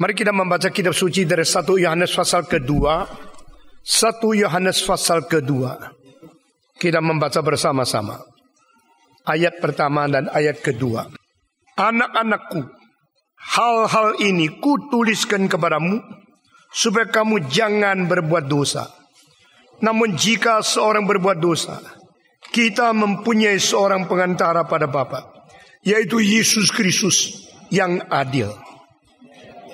Mari kita membaca kitab suci dari 1 Yohanes pasal kedua. 1 Yohanes pasal kedua. Kita membaca bersama-sama. Ayat pertama dan ayat kedua. Anak-anakku, hal-hal ini kutuliskan kepadamu, supaya kamu jangan berbuat dosa. Namun jika seorang berbuat dosa, kita mempunyai seorang pengantara pada Bapa, yaitu Yesus Kristus yang adil.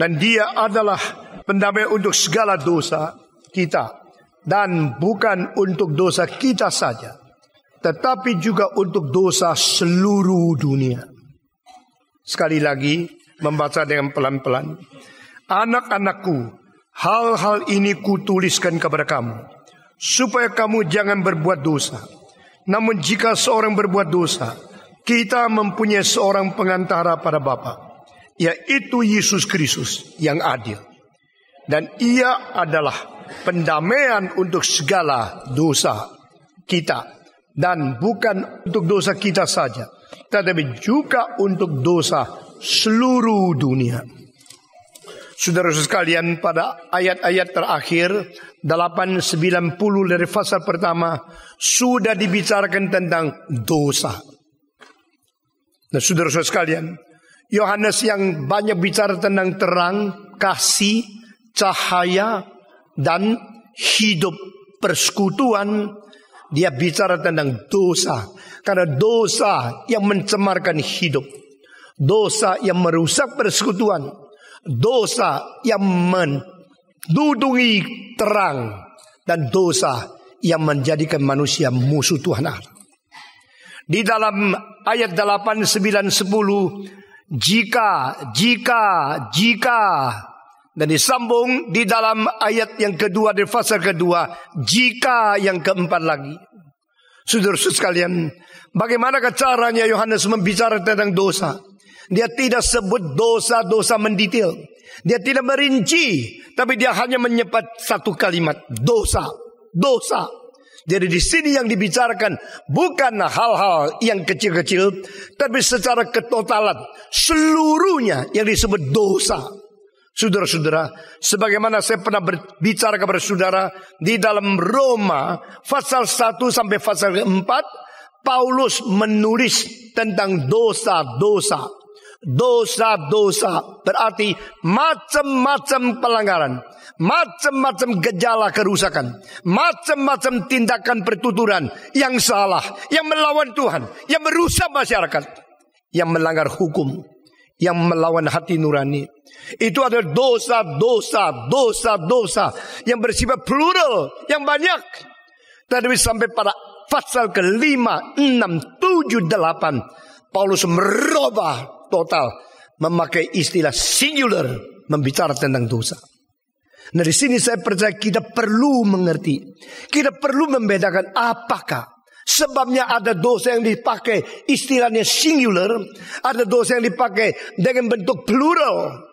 Dan dia adalah pendamai untuk segala dosa kita. Dan bukan untuk dosa kita saja, tetapi juga untuk dosa seluruh dunia. Sekali lagi, membaca dengan pelan-pelan. Anak-anakku, hal-hal ini kutuliskan kepada kamu, supaya kamu jangan berbuat dosa. Namun jika seorang berbuat dosa, kita mempunyai seorang pengantara pada Bapa, yaitu Yesus Kristus yang adil. Dan ia adalah pendamaian untuk segala dosa kita. Dan bukan untuk dosa kita saja, tetapi juga untuk dosa seluruh dunia. Saudara-saudara sekalian, pada ayat-ayat terakhir 8-90 dari pasal pertama sudah dibicarakan tentang dosa. Nah, saudara-saudara sekalian, Yohanes yang banyak bicara tentang terang, kasih, cahaya, dan hidup persekutuan, dia bicara tentang dosa. Karena dosa yang mencemarkan hidup, dosa yang merusak persekutuan, dosa yang mendudungi terang, dan dosa yang menjadikan manusia musuh Tuhan Allah. Di dalam ayat 8, 9, 10, jika, dan disambung di dalam ayat yang kedua di pasal kedua, jika yang keempat lagi. Saudara-saudara sekalian, bagaimana caranya Yohanes membicarakan tentang dosa? Dia tidak sebut dosa-dosa mendetail. Dia tidak merinci, tapi dia hanya menyebut satu kalimat, dosa, dosa. Jadi di sini yang dibicarakan bukan hal-hal yang kecil-kecil, tapi secara ketotalan seluruhnya yang disebut dosa. Saudara-saudara, sebagaimana saya pernah berbicara kepada saudara di dalam Roma pasal 1 sampai pasal 4, Paulus menulis tentang dosa-dosa. Dosa-dosa berarti macam-macam pelanggaran, macam-macam gejala kerusakan, macam-macam tindakan pertuturan yang salah, yang melawan Tuhan, yang merusak masyarakat, yang melanggar hukum, yang melawan hati nurani. Itu adalah dosa yang bersifat plural, yang banyak. Tadi sampai pada pasal ke-5, 6, 7, 8, Paulus merubah total, memakai istilah singular, membicara tentang dosa. Nah, di sini saya percaya kita perlu mengerti, kita perlu membedakan apakah sebabnya ada dosa yang dipakai istilahnya singular, ada dosa yang dipakai dengan bentuk plural.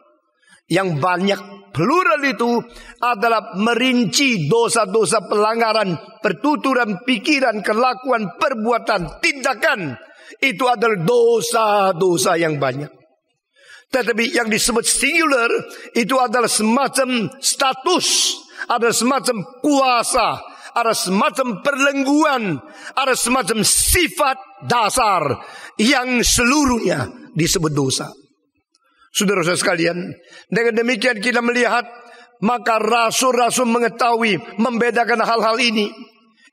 Yang banyak plural itu adalah merinci dosa-dosa pelanggaran, pertuturan pikiran, kelakuan, perbuatan, tindakan. Itu adalah dosa-dosa yang banyak. Tetapi yang disebut singular itu adalah semacam status, ada semacam kuasa, ada semacam perlengguan, ada semacam sifat dasar yang seluruhnya disebut dosa. Saudara-saudara sekalian, dengan demikian kita melihat, maka rasul-rasul mengetahui, membedakan hal-hal ini.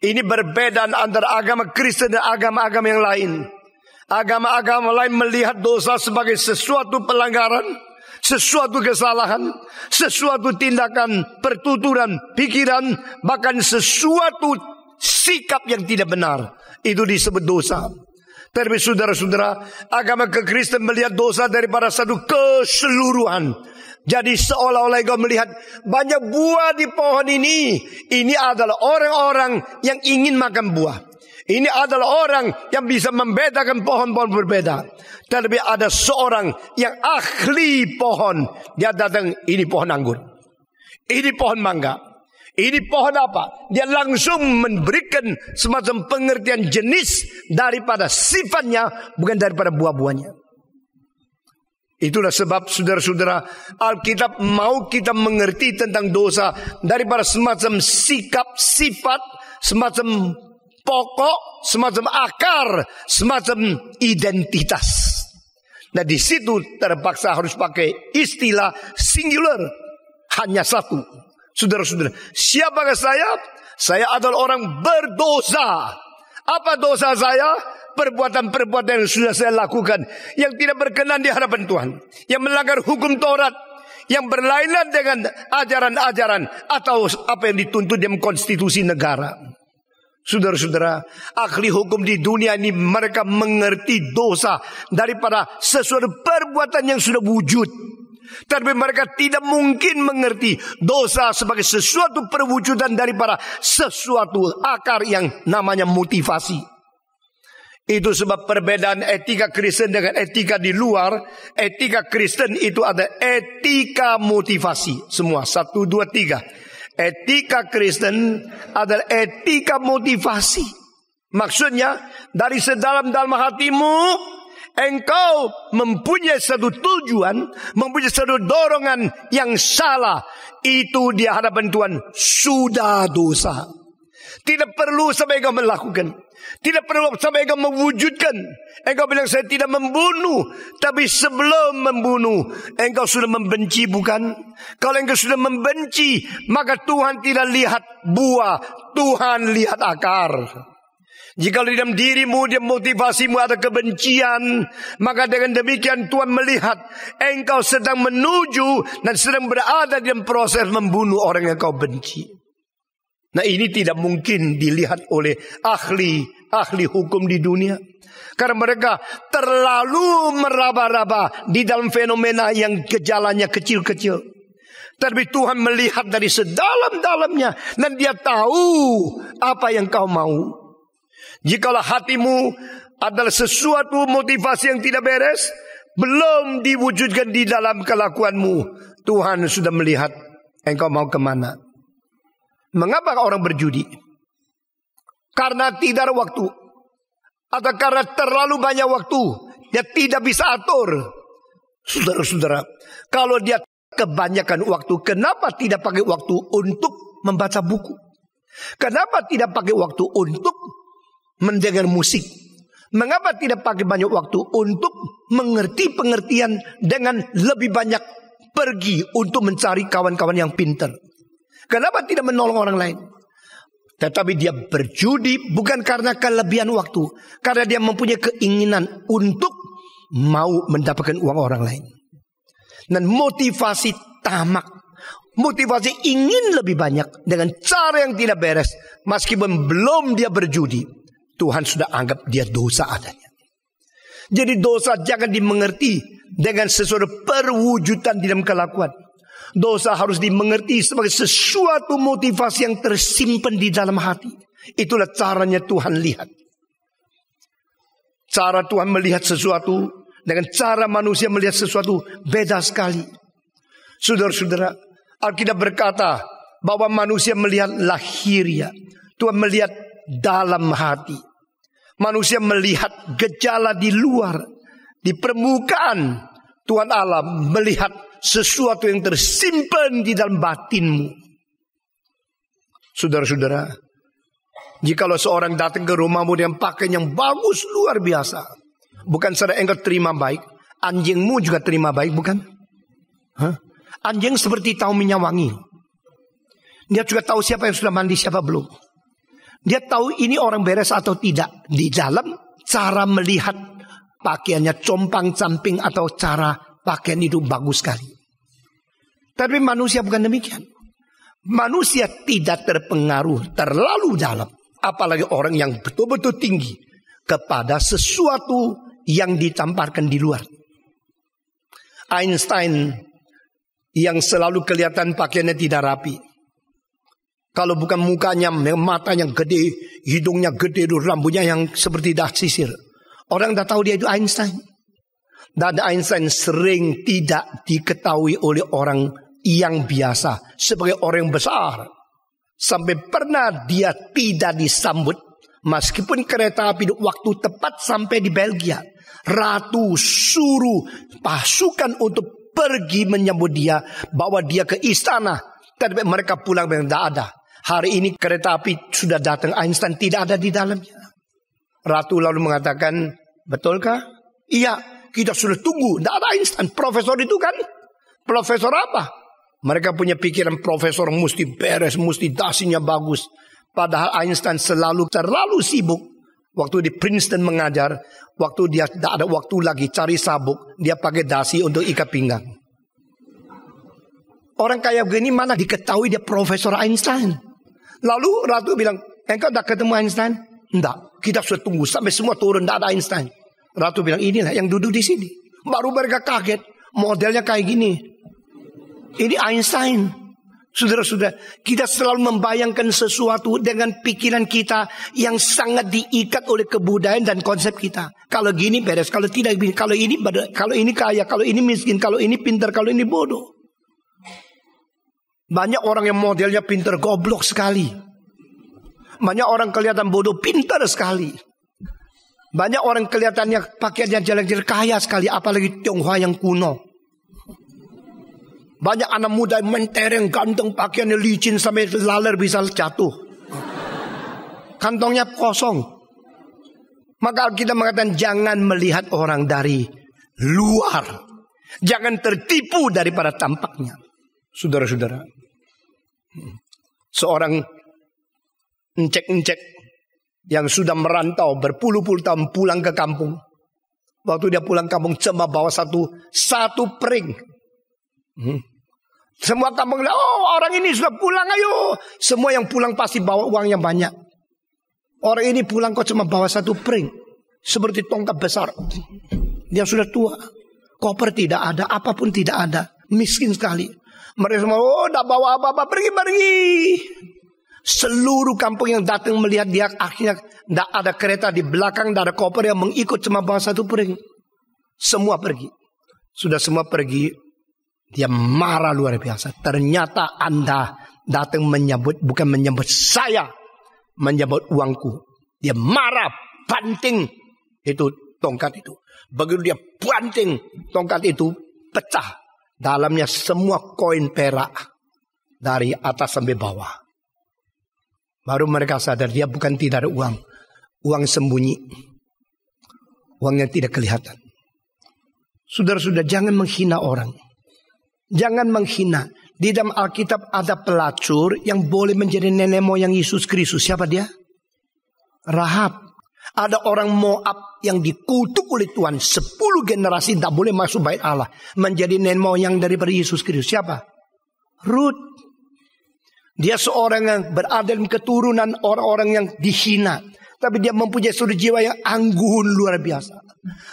Ini berbeda antara agama Kristen dan agama-agama yang lain. Agama-agama lain melihat dosa sebagai sesuatu pelanggaran, sesuatu kesalahan, sesuatu tindakan pertuturan pikiran, bahkan sesuatu sikap yang tidak benar. Itu disebut dosa. Tapi saudara-saudara, agama kekristen melihat dosa daripada satu keseluruhan. Jadi seolah-olah engkau melihat banyak buah di pohon ini. Ini adalah orang-orang yang ingin makan buah. Ini adalah orang yang bisa membedakan pohon-pohon berbeda. Tapi ada seorang yang ahli pohon. Dia datang, ini pohon anggur, ini pohon mangga, ini pohon apa? Dia langsung memberikan semacam pengertian jenis daripada sifatnya, bukan daripada buah-buahnya. Itulah sebab saudara-saudara, Alkitab mau kita mengerti tentang dosa daripada semacam sikap, sifat, semacam pokok, semacam akar, semacam identitas. Nah di situ terpaksa harus pakai istilah singular, hanya satu. Saudara-saudara, siapakah saya? Saya adalah orang berdosa. Apa dosa saya? Perbuatan-perbuatan yang sudah saya lakukan yang tidak berkenan di hadapan Tuhan, yang melanggar hukum Taurat, yang berlainan dengan ajaran-ajaran atau apa yang dituntut dalam konstitusi negara. Saudara-saudara, ahli hukum di dunia ini mereka mengerti dosa daripada sesuatu perbuatan yang sudah wujud. Tapi mereka tidak mungkin mengerti dosa sebagai sesuatu perwujudan daripada sesuatu akar yang namanya motivasi. Itu sebab perbedaan etika Kristen dengan etika di luar. Etika Kristen itu ada etika motivasi. Semua 1, 2, 3. Etika Kristen adalah etika motivasi. Maksudnya dari sedalam-dalam hatimu engkau mempunyai satu tujuan, mempunyai satu dorongan yang salah. Itu di hadapan Tuhan sudah dosa. Tidak perlu sampai engkau melakukan. Tidak perlu sampai engkau mewujudkan. Engkau bilang saya tidak membunuh. Tapi sebelum membunuh engkau sudah membenci, bukan? Kalau engkau sudah membenci, maka Tuhan tidak lihat buah, Tuhan lihat akar. Jika di dalam dirimu, di motivasimu ada kebencian, maka dengan demikian Tuhan melihat engkau sedang menuju dan sedang berada dalam proses membunuh orang yang kau benci. Nah ini tidak mungkin dilihat oleh ahli hukum di dunia. Karena mereka terlalu meraba-raba di dalam fenomena yang gejalanya kecil-kecil. Tapi Tuhan melihat dari sedalam-dalamnya dan Dia tahu apa yang kau mau. Jikalau hatimu adalah sesuatu motivasi yang tidak beres, belum diwujudkan di dalam kelakuanmu, Tuhan sudah melihat engkau mau kemana. Mengapa orang berjudi? Karena tidak ada waktu. Atau karena terlalu banyak waktu. Dia tidak bisa atur. Saudara-saudara, kalau dia kebanyakan waktu, kenapa tidak pakai waktu untuk membaca buku? Kenapa tidak pakai waktu untuk mendengar musik? Mengapa tidak pakai banyak waktu untuk mengerti pengertian dengan lebih banyak pergi untuk mencari kawan-kawan yang pintar? Kenapa tidak menolong orang lain? Tetapi dia berjudi bukan karena kelebihan waktu, karena dia mempunyai keinginan untuk mau mendapatkan uang orang lain. Dan motivasi tamak, motivasi ingin lebih banyak dengan cara yang tidak beres. Meskipun belum dia berjudi, Tuhan sudah anggap dia dosa adanya. Jadi dosa jangan dimengerti dengan sesuatu perwujudan di dalam kelakuan. Dosa harus dimengerti sebagai sesuatu motivasi yang tersimpan di dalam hati. Itulah caranya Tuhan lihat. Cara Tuhan melihat sesuatu dengan cara manusia melihat sesuatu beda sekali. Saudara-saudara, Alkitab berkata bahwa manusia melihat lahiriah, Tuhan melihat dalam hati. Manusia melihat gejala di luar, di permukaan. Tuhan Allah melihat sesuatu yang tersimpan di dalam batinmu. Saudara-saudara, jikalau seorang datang ke rumahmu dengan pakaian yang bagus luar biasa, bukan saja engkau terima baik, anjingmu juga terima baik, bukan? Anjing seperti tahu minyak wangi. Dia juga tahu siapa yang sudah mandi, siapa belum. Dia tahu ini orang beres atau tidak di dalam cara melihat pakaiannya compang-camping atau cara pakaian itu bagus sekali. Tapi manusia bukan demikian. Manusia tidak terpengaruh terlalu dalam, apalagi orang yang betul-betul tinggi, kepada sesuatu yang ditamparkan di luar. Einstein yang selalu kelihatan pakaiannya tidak rapi. Kalau bukan mukanya, matanya gede, hidungnya gede, rambutnya yang seperti dah sisir, orang dah tahu dia itu Einstein. Dan Einstein sering tidak diketahui oleh orang yang biasa sebagai orang yang besar. Sampai pernah dia tidak disambut meskipun kereta api waktu tepat sampai di Belgia. Ratu suruh pasukan untuk pergi menyambut dia, bawa dia ke istana. Tapi mereka pulang bilang tidak ada. Hari ini kereta api sudah datang, Einstein tidak ada di dalamnya. Ratu lalu mengatakan, betulkah? Iya, kita sudah tunggu, tidak ada Einstein. Profesor itu kan, profesor apa? Mereka punya pikiran profesor mesti beres, mesti dasinya bagus. Padahal Einstein terlalu sibuk. Waktu di Princeton mengajar, waktu dia tidak ada waktu lagi cari sabuk, dia pakai dasi untuk ikat pinggang. Orang kayak begini mana diketahui dia Profesor Einstein. Lalu Ratu bilang, engkau dah ketemu Einstein? Enggak, kita sudah tunggu sampai semua turun, tidak ada Einstein. Ratu bilang, inilah yang duduk di sini. Baru mereka kaget, modelnya kayak gini. Ini Einstein. Saudara-saudara, kita selalu membayangkan sesuatu dengan pikiran kita yang sangat diikat oleh kebudayaan dan konsep kita. Kalau gini beres, kalau tidak begini, kalau ini kaya, kalau ini miskin, kalau ini pintar, kalau ini bodoh. Banyak orang yang modelnya pintar goblok sekali. Banyak orang kelihatan bodoh pintar sekali. Banyak orang kelihatannya pakaiannya jelek-jelek kaya sekali, apalagi Tionghoa yang kuno. Banyak anak muda yang mentereng, ganteng, pakaiannya licin sampai laler bisa jatuh. Kantongnya kosong. Maka kita mengatakan jangan melihat orang dari luar. Jangan tertipu daripada tampaknya. Saudara-saudara. Seorang encek-encek yang sudah merantau berpuluh-puluh tahun pulang ke kampung. Waktu dia pulang kampung cuma bawa satu pring. Semua kampung bilang, oh orang ini sudah pulang, ayo. Semua yang pulang pasti bawa uang yang banyak. Orang ini pulang kok cuma bawa satu pring. Seperti tongkat besar. Dia sudah tua. Koper tidak ada, apapun tidak ada. Miskin sekali. Mereka semua, oh tidak bawa apa-apa, pergi. Seluruh kampung yang datang melihat dia, akhirnya tidak ada kereta di belakang, tidak ada koper yang mengikut, cuma bawa satu pring. Semua pergi. Sudah semua pergi. Dia marah luar biasa. Ternyata Anda datang menyambut, bukan menyambut saya, menyambut uangku. Dia marah, banting itu tongkat itu. Begitu dia banting tongkat itu, pecah. Dalamnya semua koin perak dari atas sampai bawah. Baru mereka sadar dia bukan tidak ada uang. Uang sembunyi. Uang yang tidak kelihatan. Saudara-saudara, jangan menghina orang. Jangan menghina. Di dalam Alkitab ada pelacur yang boleh menjadi nenek moyang Yesus Kristus. Siapa dia? Rahab. Ada orang Moab yang dikutuk oleh Tuhan. 10 generasi tidak boleh masuk bait Allah. Menjadi nenek moyang daripada Yesus Kristus. Siapa? Ruth. Dia seorang yang berada dalam keturunan orang-orang yang dihina. Tapi dia mempunyai sudut jiwa yang anggun luar biasa.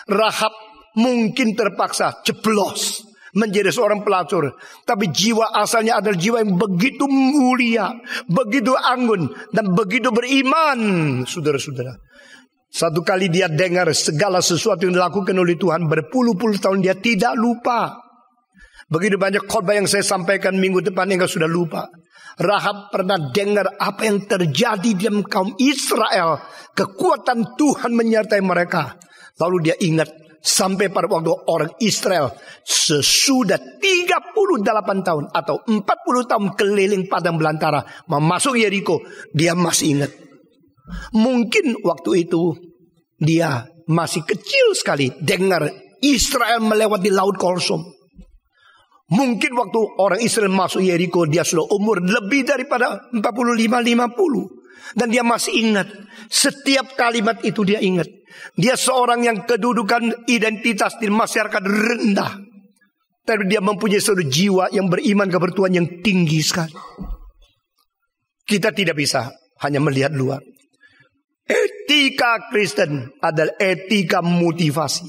Rahab mungkin terpaksa jeblos menjadi seorang pelacur. Tapi jiwa asalnya adalah jiwa yang begitu mulia, begitu anggun, dan begitu beriman. Saudara-saudara, satu kali dia dengar segala sesuatu yang dilakukan oleh Tuhan, berpuluh-puluh tahun dia tidak lupa. Begitu banyak khotbah yang saya sampaikan minggu depan yang sudah lupa. Rahab pernah dengar apa yang terjadi di dalam kaum Israel. Kekuatan Tuhan menyertai mereka. Lalu dia ingat sampai pada waktu orang Israel sesudah 38 tahun atau 40 tahun keliling padang belantara masuk Yeriko, dia masih ingat. Mungkin waktu itu dia masih kecil sekali dengar Israel melewati Laut Kolsom. Mungkin waktu orang Israel masuk Yeriko dia sudah umur lebih daripada 45-50. Dan dia masih ingat. Setiap kalimat itu dia ingat. Dia seorang yang kedudukan identitas di masyarakat rendah. Tapi dia mempunyai satu jiwa yang beriman kepada Tuhan yang tinggi sekali. Kita tidak bisa hanya melihat luar. Etika Kristen adalah etika motivasi.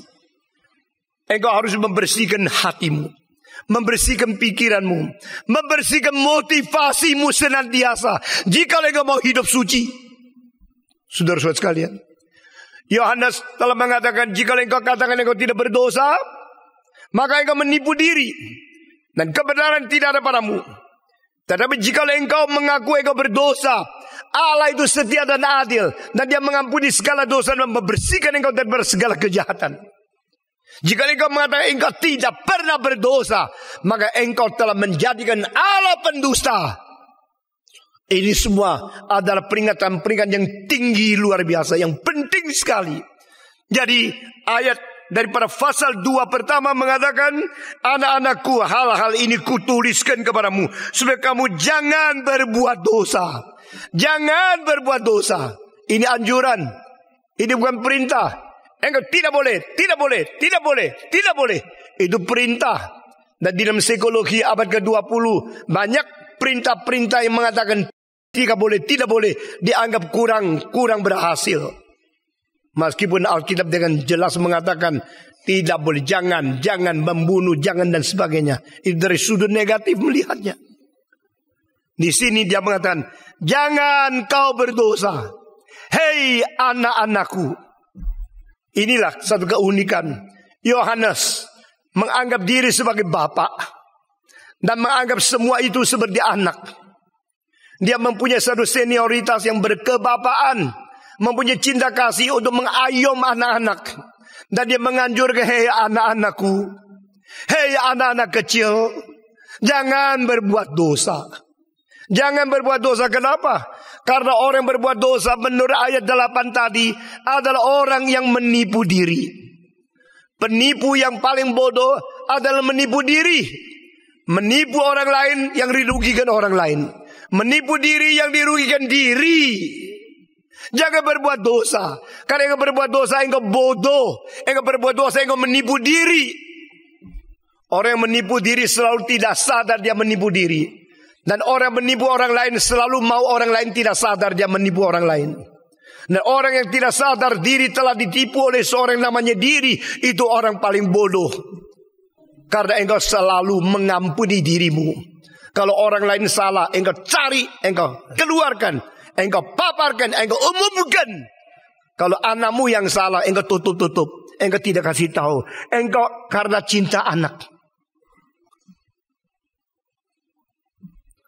Engkau harus membersihkan hatimu, membersihkan pikiranmu, membersihkan motivasimu senantiasa. Jika engkau mau hidup suci, saudara-saudara sekalian, Yohanes telah mengatakan, jika engkau katakan engkau tidak berdosa, maka engkau menipu diri dan kebenaran tidak ada padamu. Tetapi jika engkau mengaku engkau berdosa, Allah itu setia dan adil, dan dia mengampuni segala dosa dan membersihkan engkau dari segala kejahatan. Jika engkau mengatakan engkau tidak pernah berdosa, maka engkau telah menjadikan Allah pendusta. Ini semua adalah peringatan-peringatan yang tinggi luar biasa, yang penting sekali. Jadi ayat daripada pasal 2 pertama mengatakan, anak-anakku, hal-hal ini kutuliskan kepadamu supaya kamu jangan berbuat dosa. Jangan berbuat dosa. Ini anjuran. Ini bukan perintah. Engkau tidak boleh, tidak boleh, tidak boleh, tidak boleh. Itu perintah. Dan di dalam psikologi abad ke-20 banyak perintah-perintah yang mengatakan tidak boleh dianggap kurang berhasil. Meskipun Alkitab dengan jelas mengatakan tidak boleh, jangan membunuh, jangan dan sebagainya. Itu dari sudut negatif melihatnya. Di sini dia mengatakan, jangan kau berdosa. Hei anak-anakku. Inilah satu keunikan. Yohanes menganggap diri sebagai bapak dan menganggap semua itu seperti anak. Dia mempunyai satu senioritas yang berkebapaan, mempunyai cinta kasih untuk mengayom anak-anak. Dan dia menganjurkan, hei anak-anakku, hei anak-anak kecil, jangan berbuat dosa. Jangan berbuat dosa. Kenapa? Karena orang yang berbuat dosa menurut ayat 8 tadi adalah orang yang menipu diri. Penipu yang paling bodoh adalah menipu diri. Menipu orang lain yang dirugikan orang lain. Menipu diri yang dirugikan diri. Jangan berbuat dosa. Karena engkau berbuat dosa engkau bodoh. Engkau berbuat dosa engkau menipu diri. Orang yang menipu diri selalu tidak sadar dia menipu diri. Dan orang menipu orang lain selalu mau orang lain tidak sadar dia menipu orang lain. Dan orang yang tidak sadar diri telah ditipu oleh seorang namanya diri, itu orang paling bodoh. Karena engkau selalu mengampuni dirimu. Kalau orang lain salah, engkau cari, engkau keluarkan, engkau paparkan, engkau umumkan. Kalau anakmu yang salah, engkau tutup, engkau tidak kasih tahu. Engkau karena cinta anak.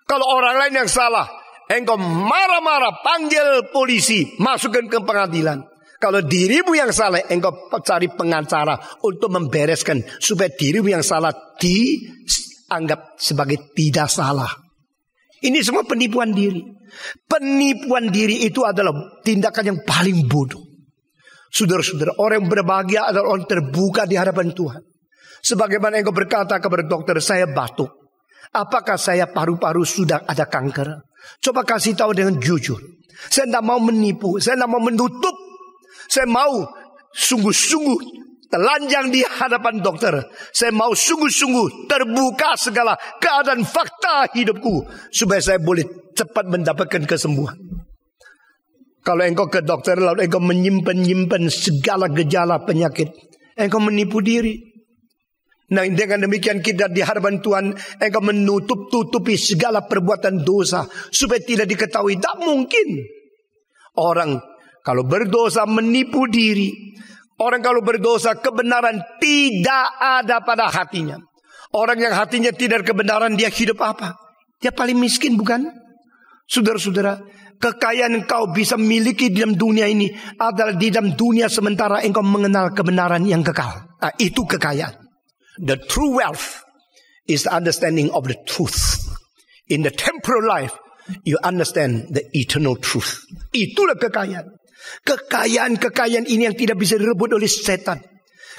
Kalau orang lain yang salah, engkau marah-marah, panggil polisi, masukkan ke pengadilan. Kalau dirimu yang salah, engkau cari pengacara untuk membereskan supaya dirimu yang salah dianggap sebagai tidak salah. Ini semua penipuan diri. Penipuan diri itu adalah tindakan yang paling bodoh. Saudara-saudara, orang yang berbahagia adalah orang terbuka di hadapan Tuhan. Sebagaimana engkau berkata kepada dokter, saya batuk. Apakah saya paru-paru sudah ada kanker? Coba kasih tahu dengan jujur. Saya tidak mau menipu. Saya tidak mau menutup. Saya mau sungguh-sungguh telanjang di hadapan dokter. Saya mau sungguh-sungguh terbuka segala keadaan fakta hidupku. Supaya saya boleh cepat mendapatkan kesembuhan. Kalau engkau ke dokter lalu engkau menyimpan segala gejala penyakit, engkau menipu diri. Nah, dengan demikian kita di hadapan Tuhan, engkau menutup-tutupi segala perbuatan dosa supaya tidak diketahui. Tak mungkin. Orang kalau berdosa menipu diri. Orang kalau berdosa kebenaran tidak ada pada hatinya. Orang yang hatinya tidak kebenaran, dia hidup apa? Dia paling miskin, bukan? Saudara-saudara, kekayaan yang kau bisa miliki di dalam dunia ini adalah di dalam dunia sementara engkau mengenal kebenaran yang kekal. Nah, itu kekayaan. The true wealth is the understanding of the truth. In the temporal life, you understand the eternal truth. Itulah kekayaan. Kekayaan ini yang tidak bisa direbut oleh setan.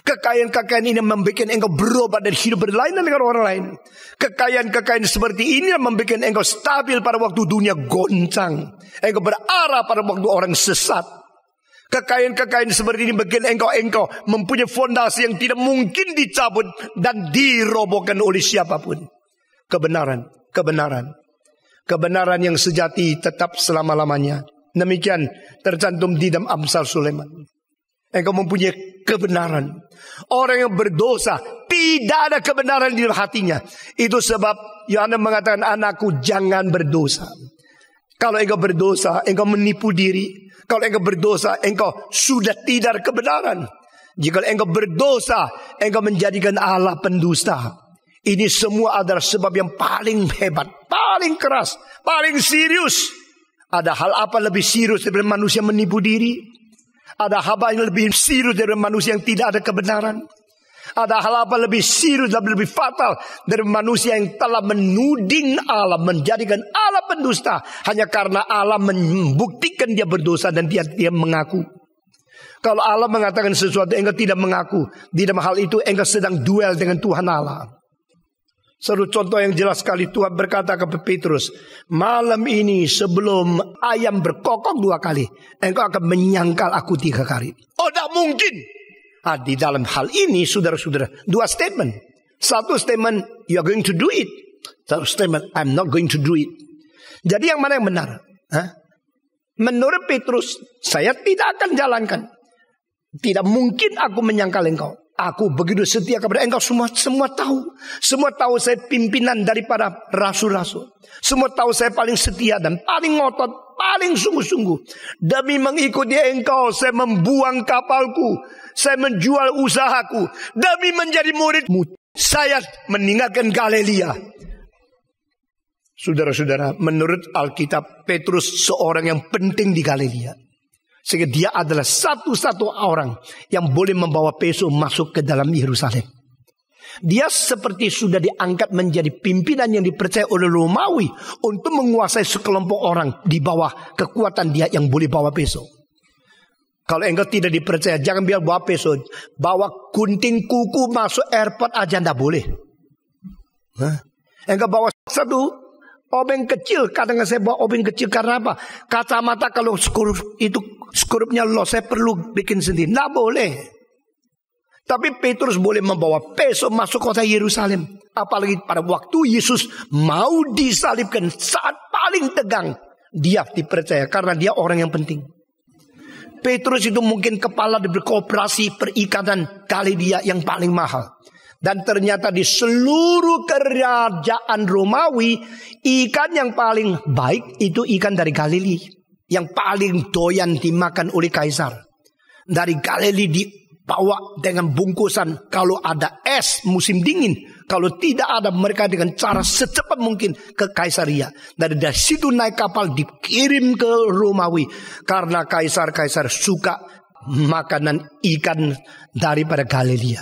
Kekayaan ini membuat engkau berubah dan hidup berlainan dengan orang lain. Kekayaan seperti ini yang membuat engkau stabil pada waktu dunia goncang. Engkau berarah pada waktu orang sesat. Kekayaan seperti ini bikin engkau mempunyai fondasi yang tidak mungkin dicabut dan dirobohkan oleh siapapun. Kebenaran yang sejati tetap selama-lamanya. Demikian tercantum di dalam Amsal Sulaiman. Engkau mempunyai kebenaran. Orang yang berdosa tidak ada kebenaran di dalam hatinya. Itu sebab Yohanes mengatakan, anakku jangan berdosa. Kalau engkau berdosa, engkau menipu diri. Kalau engkau berdosa, engkau sudah tidak kebenaran. Jika engkau berdosa, engkau menjadikan Allah pendusta. Ini semua adalah sebab yang paling hebat, paling keras, paling serius. Ada hal apa lebih serius daripada manusia menipu diri? Ada hal yang lebih serius daripada manusia yang tidak ada kebenaran? Ada hal apa lebih serius dan lebih fatal dari manusia yang telah menuding Allah, menjadikan Allah pendusta hanya karena Allah membuktikan dia berdosa dan dia mengaku. Kalau Allah mengatakan sesuatu engkau tidak mengaku, di dalam hal itu engkau sedang duel dengan Tuhan Allah. Satu contoh yang jelas sekali, Tuhan berkata kepada Petrus, malam ini sebelum ayam berkokok 2 kali, engkau akan menyangkal aku 3 kali. Oh, tidak mungkin. Di dalam hal ini, saudara-saudara, 2 statement. Satu statement, you are going to do it. Satu statement, I'm not going to do it. Jadi yang mana yang benar? Menurut Petrus, saya tidak akan jalankan. Tidak mungkin aku menyangkal engkau. Aku begitu setia kepada engkau. Semua tahu. Semua tahu saya pimpinan daripada rasul-rasul. Semua tahu saya paling setia dan paling ngotot, paling sungguh-sungguh. Demi mengikuti engkau, saya membuang kapalku. Saya menjual usahaku. Demi menjadi muridmu, saya meninggalkan Galilea. Saudara-saudara, menurut Alkitab, Petrus seorang yang penting di Galilea. Sehingga dia adalah satu-satu orang yang boleh membawa Petrus masuk ke dalam Yerusalem. Dia seperti sudah diangkat menjadi pimpinan yang dipercaya oleh Romawi untuk menguasai sekelompok orang di bawah kekuatan dia yang boleh bawa Petrus. Kalau engkau tidak dipercaya, jangan biar bawa Petrus. Bawa gunting kuku masuk airport aja tidak boleh. Engkau bawa satu obeng kecil. Kadang saya bawa obeng kecil karena apa? Kacamata kalau skrupnya loss, saya perlu bikin sendiri. Tidak boleh. Tapi Petrus boleh membawa Petrus masuk kota Yerusalem. Apalagi pada waktu Yesus mau disalibkan, saat paling tegang, dia dipercaya karena dia orang yang penting. Petrus itu mungkin kepala di koperasi perikanan Galilea yang paling mahal. Dan ternyata di seluruh kerajaan Romawi, ikan yang paling baik itu ikan dari Galilea. Yang paling doyan dimakan oleh kaisar. Dari Galilea dibawa dengan bungkusan. Kalau ada es musim dingin, kalau tidak ada, mereka dengan cara secepat mungkin ke Kaisaria. Dari situ naik kapal dikirim ke Romawi. Karena kaisar-kaisar suka makanan ikan daripada Galilea.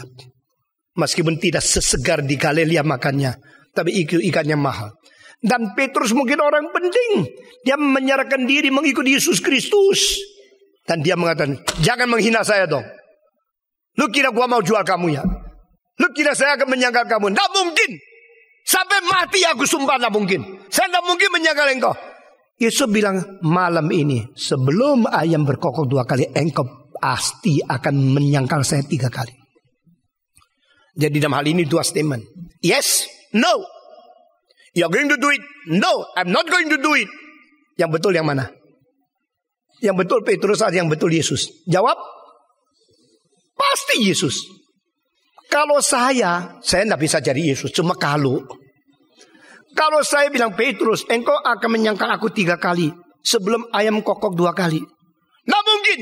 Meskipun tidak sesegar di Galilea makannya, tapi ikannya mahal. Dan Petrus mungkin orang penting. Dia menyerahkan diri mengikuti Yesus Kristus. Dan dia mengatakan, jangan menghina saya dong. Lu kira gua mau jual kamu ya? Lu kira saya akan menyangkal kamu? Tidak mungkin. Sampai mati aku sumpah tidak mungkin. Saya tidak mungkin menyangkal engkau. Yesus bilang, malam ini sebelum ayam berkokok 2 kali, engkau pasti akan menyangkal saya 3 kali. Jadi dalam hal ini 2 statement. Yes, no. You're going to do it. No, I'm not going to do it. Yang betul yang mana? Yang betul Petrus atau yang betul Yesus? Jawab, pasti Yesus. Kalau saya tidak bisa jadi Yesus. Cuma kalau saya bilang Petrus, engkau akan menyangkal aku 3 kali sebelum ayam kokok 2 kali. Nggak mungkin.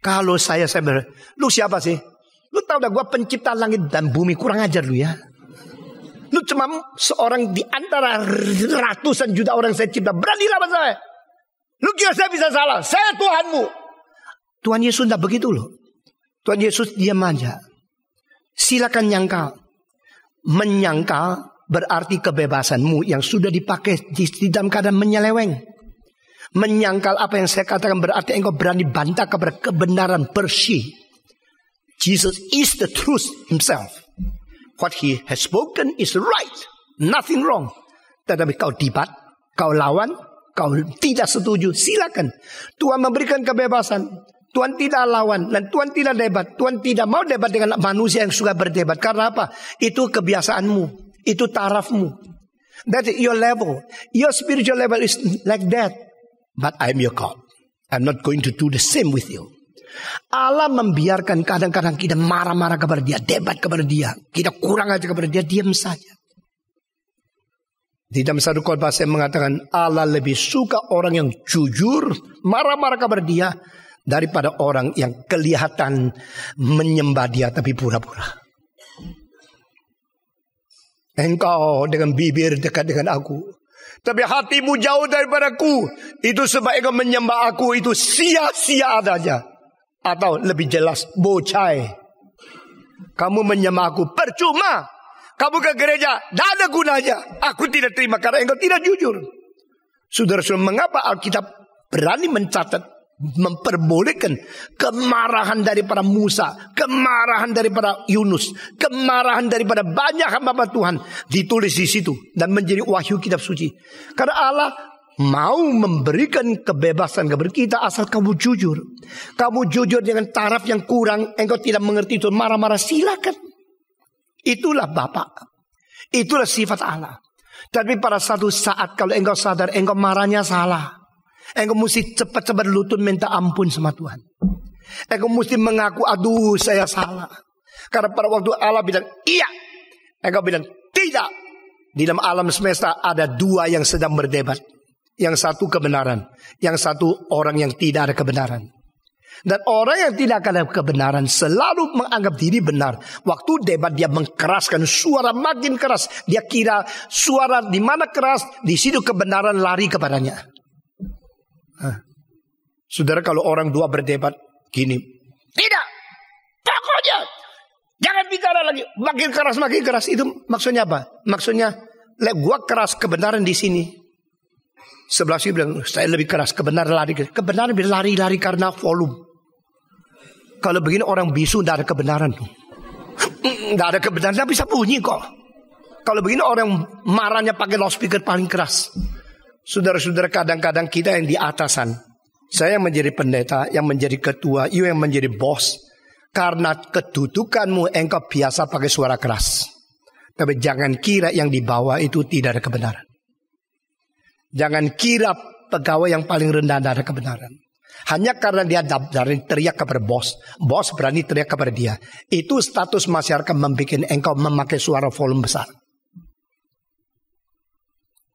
Kalau saya bilang, lu siapa sih? Lu tahu dah gua pencipta langit dan bumi, kurang ajar lu ya. Lu cuma seorang di antara ratusan juta orang saya cipta. Berani lawan saya. Lu kira saya bisa salah? Saya Tuhanmu. Tuhan Yesus tidak begitu loh. Tuhan Yesus diam aja. Silakan nyangkal. Menyangkal berarti kebebasanmu yang sudah dipakai di dalam keadaan menyeleweng. Menyangkal apa yang saya katakan berarti engkau berani bantah kepada kebenaran bersih. Jesus is the truth himself. What he has spoken is right. Nothing wrong. Tetapi kau debat, kau lawan, kau tidak setuju, silakan. Tuhan memberikan kebebasan. Tuhan tidak lawan dan Tuhan tidak debat. Tuhan tidak mau debat dengan manusia yang suka berdebat. Karena apa? Itu kebiasaanmu. Itu tarafmu. That's your level. Your spiritual level is like that. But I'm your God. I'm not going to do the same with you. Allah membiarkan kadang-kadang kita marah-marah kepada dia, debat kepada dia, kita kurang aja kepada dia, diam saja. Di dalam satu khotbah saya mengatakan Allah lebih suka orang yang jujur, marah-marah kepada dia daripada orang yang kelihatan menyembah dia tapi pura-pura. Engkau dengan bibir dekat dengan aku, tapi hatimu jauh daripadaku. Itu sebab engkau menyembah aku itu sia-sia adanya. Atau lebih jelas, bocai. Kamu menyembah aku percuma. Kamu ke gereja, tidak ada gunanya. Aku tidak terima karena engkau tidak jujur. Saudara-saudara, mengapa Alkitab berani mencatat, memperbolehkan kemarahan daripada Musa, kemarahan daripada Yunus, kemarahan daripada banyak hamba Tuhan ditulis di situ dan menjadi wahyu kitab suci. Karena Allah mau memberikan kebebasan kepada kita asal kamu jujur. Kamu jujur dengan taraf yang kurang, engkau tidak mengerti itu, marah-marah, silakan. Itulah Bapa. Itulah sifat Allah. Tapi pada satu saat kalau engkau sadar engkau marahnya salah, engkau mesti cepat-cepat lutut minta ampun sama Tuhan. Engkau mesti mengaku, aduh saya salah. Karena pada waktu Allah bilang iya, engkau bilang tidak. Di dalam alam semesta ada dua yang sedang berdebat. Yang satu kebenaran, yang satu orang yang tidak ada kebenaran. Dan orang yang tidak ada kebenaran selalu menganggap diri benar. Waktu debat dia mengkeraskan suara makin keras. Dia kira suara di mana keras, di situ kebenaran lari kepadanya. Saudara, kalau orang dua berdebat gini, tidak, pokoknya jangan bicara lagi, makin keras. Itu maksudnya apa? Maksudnya, gua keras kebenaran di sini. Sebelah sini bilang saya lebih keras, kebenaran lari karena volume. Kalau begini orang bisu tidak ada kebenaran. Tidak ada kebenaran, tidak bisa bunyi kok. Kalau begini orang marahnya pakai loudspeaker paling keras. Saudara-saudara, kadang-kadang kita yang di atasan, saya yang menjadi pendeta, yang menjadi ketua, you yang menjadi bos. Karena kedudukanmu engkau biasa pakai suara keras. Tapi jangan kira yang di bawah itu tidak ada kebenaran. Jangan kira pegawai yang paling rendah tidak ada kebenaran. Hanya karena dia teriak kepada bos, bos berani teriak kepada dia. Itu status masyarakat membuat engkau memakai suara volume besar.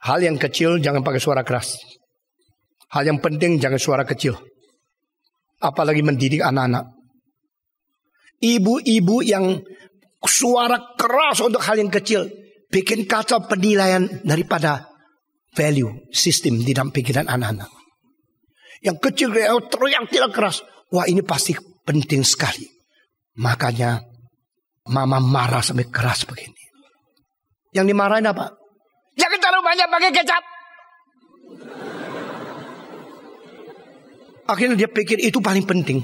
Hal yang kecil jangan pakai suara keras. Hal yang penting jangan suara kecil. Apalagi mendidik anak-anak. Ibu-ibu yang suara keras untuk hal yang kecil bikin kacau penilaian daripada value sistem di dalam pikiran anak-anak. Yang kecil teriak tidak keras. Wah, ini pasti penting sekali. Makanya mama marah sampai keras begini. Yang dimarahin apa? Jangan terlalu banyak pakai kecap. Akhirnya dia pikir itu paling penting.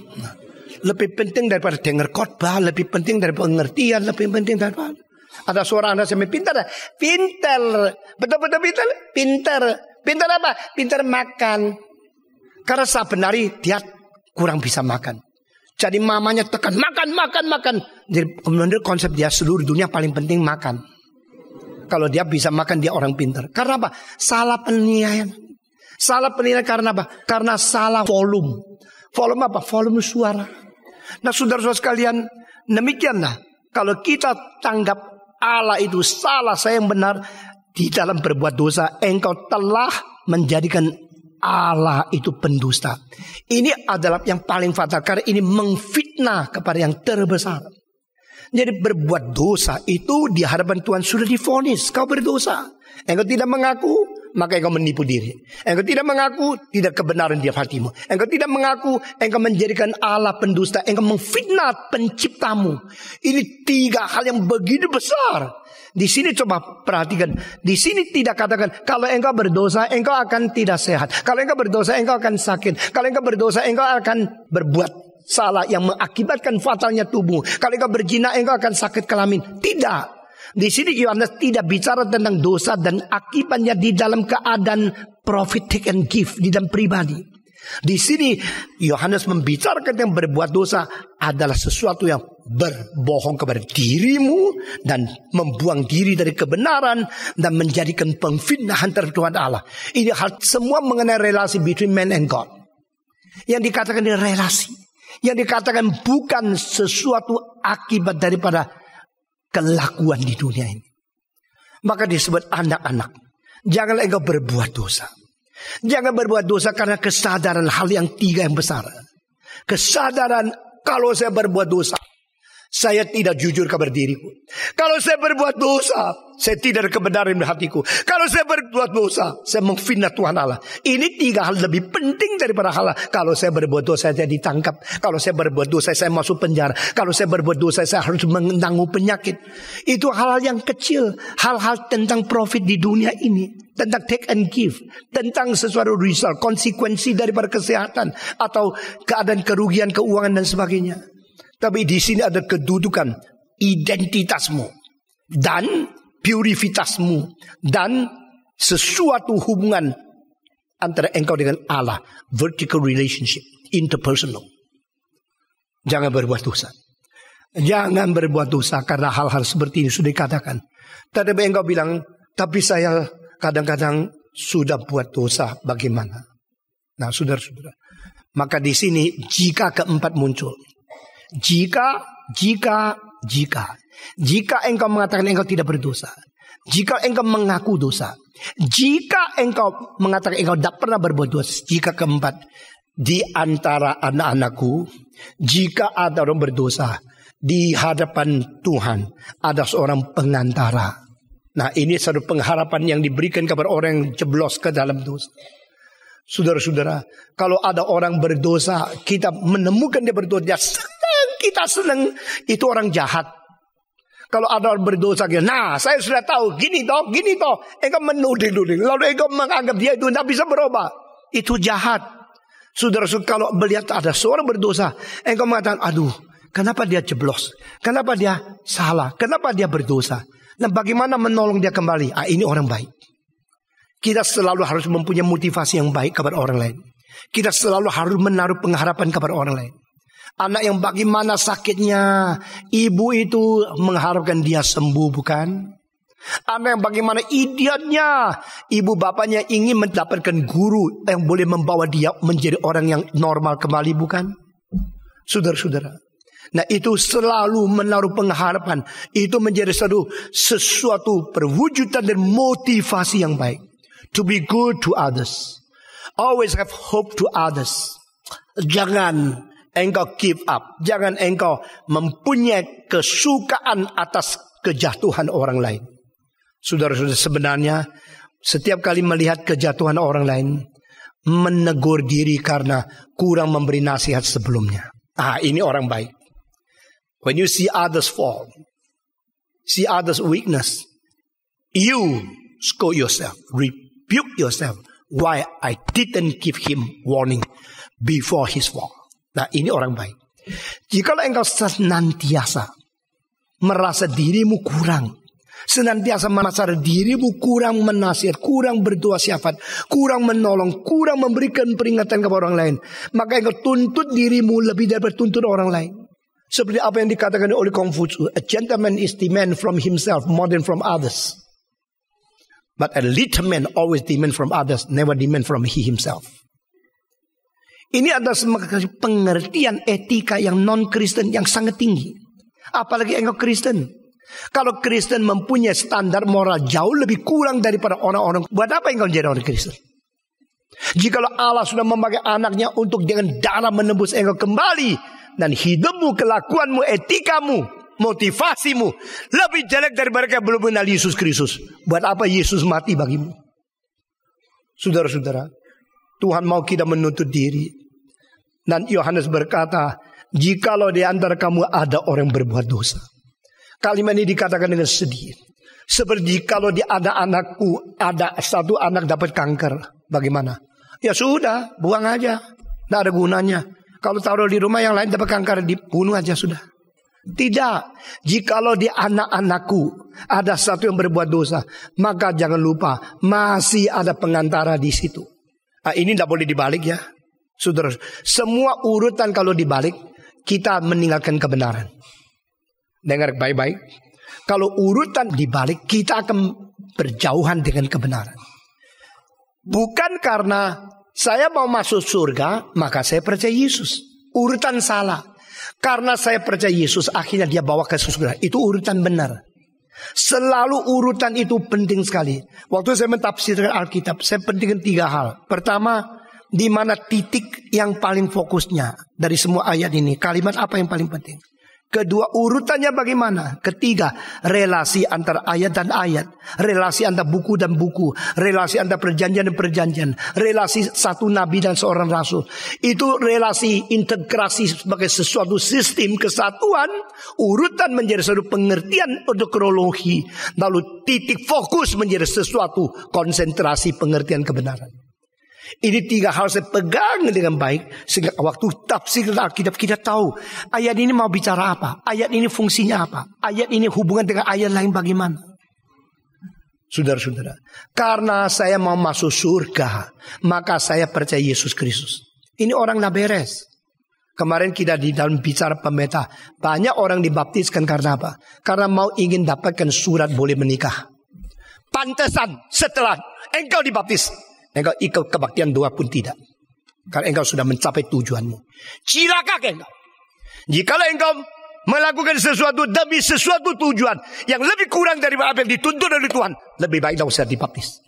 Lebih penting daripada dengar khotbah, lebih penting daripada pengertian, lebih penting daripada. Ada suara anak sampai pintar. Pintar. Betul-betul pintar. Pintar. Pintar apa? Pintar makan. Karena sebenarnya dia kurang bisa makan. Jadi mamanya tekan makan. Jadi menurut konsep dia seluruh dunia paling penting makan. Kalau dia bisa makan dia orang pintar. Karena apa? Salah penilaian. Salah penilaian karena apa? Karena salah volume. Volume apa? Volume suara. Nah, saudara-saudara sekalian, demikianlah. Kalau kita tanggap Allah itu salah, saya yang benar di dalam berbuat dosa, engkau telah menjadikan Allah itu pendusta. Ini adalah yang paling fatal karena ini mengfitnah kepada yang terbesar. Jadi berbuat dosa itu di hadapan Tuhan sudah divonis kau berdosa. Engkau tidak mengaku, maka engkau menipu diri. Engkau tidak mengaku, tidak kebenaran di hatimu. Engkau tidak mengaku, engkau menjadikan Allah pendusta. Engkau mengfitnah penciptamu. Ini tiga hal yang begitu besar. Di sini coba perhatikan. Di sini tidak katakan kalau engkau berdosa, engkau akan tidak sehat. Kalau engkau berdosa, engkau akan sakit. Kalau engkau berdosa, engkau akan berbuat salah yang mengakibatkan fatalnya tubuh. Kalau engkau berzina, engkau akan sakit kelamin. Tidak. Di sini Yohanes tidak bicara tentang dosa dan akibatnya di dalam keadaan profit take and give di dalam pribadi. Di sini Yohanes membicarakan yang berbuat dosa adalah sesuatu yang berbohong kepada dirimu dan membuang diri dari kebenaran dan menjadikan pengfitnahan terhadap Tuhan Allah. Ini hal semua mengenai relasi between man and God. Yang dikatakan ini relasi. Yang dikatakan bukan sesuatu akibat daripada kelakuan di dunia ini. Maka disebut anak-anak. Janganlah engkau berbuat dosa. Jangan berbuat dosa karena kesadaran hal yang tiga yang besar. Kesadaran kalau saya berbuat dosa, saya tidak jujur kabar diriku. Kalau saya berbuat dosa, saya tidak ada kebenaran di hatiku. Kalau saya berbuat dosa, saya menghina Tuhan Allah. Ini 3 hal lebih penting daripada hal. Kalau saya berbuat dosa, saya ditangkap. Kalau saya berbuat dosa, saya masuk penjara. Kalau saya berbuat dosa, saya harus menanggung penyakit. Itu hal-hal yang kecil. Hal-hal tentang profit di dunia ini. Tentang take and give. Tentang sesuatu result, konsekuensi daripada kesehatan. Atau keadaan kerugian keuangan dan sebagainya. Tapi di sini ada kedudukan identitasmu dan purifitasmu dan sesuatu hubungan antara engkau dengan Allah, vertical relationship, interpersonal. Jangan berbuat dosa. Jangan berbuat dosa karena hal-hal seperti ini sudah dikatakan. Tetapi engkau bilang, tapi saya kadang-kadang sudah buat dosa, bagaimana? Nah, saudara-saudara, maka di sini jika keempat muncul. Jika engkau mengatakan engkau tidak berdosa, jika engkau mengaku dosa, jika engkau mengatakan engkau tidak pernah berbuat dosa, jika keempat, di antara anak-anakku, jika ada orang berdosa, di hadapan Tuhan ada seorang pengantara. Nah, ini satu pengharapan yang diberikan kepada orang yang jeblos ke dalam dosa. Saudara-saudara, kalau ada orang berdosa, kita menemukan dia berdosa, kita senang, itu orang jahat. Kalau ada orang berdosa, nah saya sudah tahu, gini toh, engkau menuding-nuding, lalu engkau menganggap dia itu tidak bisa berubah, itu jahat. Saudara-saudara, kalau melihat ada seorang berdosa, engkau mengatakan, aduh, kenapa dia jeblos, kenapa dia salah, kenapa dia berdosa, dan bagaimana menolong dia kembali. Ini orang baik. Kita selalu harus mempunyai motivasi yang baik kepada orang lain. Kita selalu harus menaruh pengharapan kepada orang lain. Anak yang bagaimana sakitnya, ibu itu mengharapkan dia sembuh, bukan? Anak yang bagaimana idiotnya, ibu bapaknya ingin mendapatkan guru yang boleh membawa dia menjadi orang yang normal kembali, bukan? Saudara-saudara, nah itu selalu menaruh pengharapan. Itu menjadi sesuatu perwujudan dan motivasi yang baik. To be good to others. Always have hope to others. Jangan engkau give up. Jangan engkau mempunyai kesukaan atas kejatuhan orang lain. Saudara-saudara, sebenarnya setiap kali melihat kejatuhan orang lain, menegur diri karena kurang memberi nasihat sebelumnya. Ini orang baik. When you see others fall, see others weakness, you scold yourself, rebuke yourself. Why I didn't give him warning before his fall. Nah, ini orang baik. Jikalau engkau senantiasa merasa dirimu kurang, senantiasa merasa dirimu kurang menasihat, kurang berdoa syafaat, kurang menolong, kurang memberikan peringatan kepada orang lain, maka engkau tuntut dirimu lebih daripada tuntut orang lain. Seperti apa yang dikatakan oleh Confucius, a gentleman is demand from himself more than from others. But a little man always demand from others, never demand from he himself. Ini adalah pengertian etika yang non-Kristen yang sangat tinggi. Apalagi engkau Kristen. Kalau Kristen mempunyai standar moral jauh lebih kurang daripada orang-orang, buat apa engkau jadi orang Kristen? Jikalau Allah sudah memakai anaknya untuk dengan darah menembus engkau kembali, dan hidupmu, kelakuanmu, etikamu, motivasimu lebih jelek daripada mereka belum mengenal Yesus Kristus, buat apa Yesus mati bagimu? Saudara-saudara, Tuhan mau kita menuntut diri. Dan Yohanes berkata, jikalau di antara kamu ada orang berbuat dosa. Kalimat ini dikatakan dengan sedih. Seperti kalau di anak-anakku ada satu anak dapat kanker, bagaimana? Ya sudah, buang aja, tidak ada gunanya. Kalau taruh di rumah yang lain dapat kanker, dibunuh aja sudah. Tidak, jikalau di anak-anakku ada satu yang berbuat dosa, maka jangan lupa masih ada pengantara di situ. Ini tidak boleh dibalik ya, saudara. Semua urutan kalau dibalik, kita meninggalkan kebenaran. Dengar baik-baik. Kalau urutan dibalik, kita akan berjauhan dengan kebenaran. Bukan karena saya mau masuk surga, maka saya percaya Yesus. Urutan salah. Karena saya percaya Yesus, akhirnya dia bawa ke surga. Itu urutan benar. Selalu urutan itu penting sekali. Waktu saya mentafsirkan Alkitab, saya pentingkan 3 hal. Pertama, di mana titik yang paling fokusnya dari semua ayat ini? Kalimat apa yang paling penting? Kedua, urutannya bagaimana? Ketiga, relasi antara ayat dan ayat, relasi antara buku dan buku, relasi antara perjanjian dan perjanjian, relasi satu nabi dan seorang rasul. Itu relasi integrasi sebagai sesuatu sistem kesatuan. Urutan menjadi suatu pengertian untuk kronologi. Lalu titik fokus menjadi sesuatu konsentrasi pengertian kebenaran. Ini tiga hal saya pegang dengan baik, sehingga waktu tafsir Alkitab kita tahu ayat ini mau bicara apa, ayat ini fungsinya apa, ayat ini hubungan dengan ayat lain bagaimana. Saudara-saudara, karena saya mau masuk surga, maka saya percaya Yesus Kristus. Ini orang nak beres. Kemarin kita di dalam bicara pemeta, banyak orang dibaptiskan karena apa? Karena mau ingin dapatkan surat boleh menikah. Pantesan setelah engkau dibaptis, engkau ikut kebaktian doa pun tidak. Karena engkau sudah mencapai tujuanmu. Cilaka engkau. Jikalau engkau melakukan sesuatu demi sesuatu tujuan yang lebih kurang dari apa yang dituntut oleh Tuhan, lebih baik tidak usah dibaptis.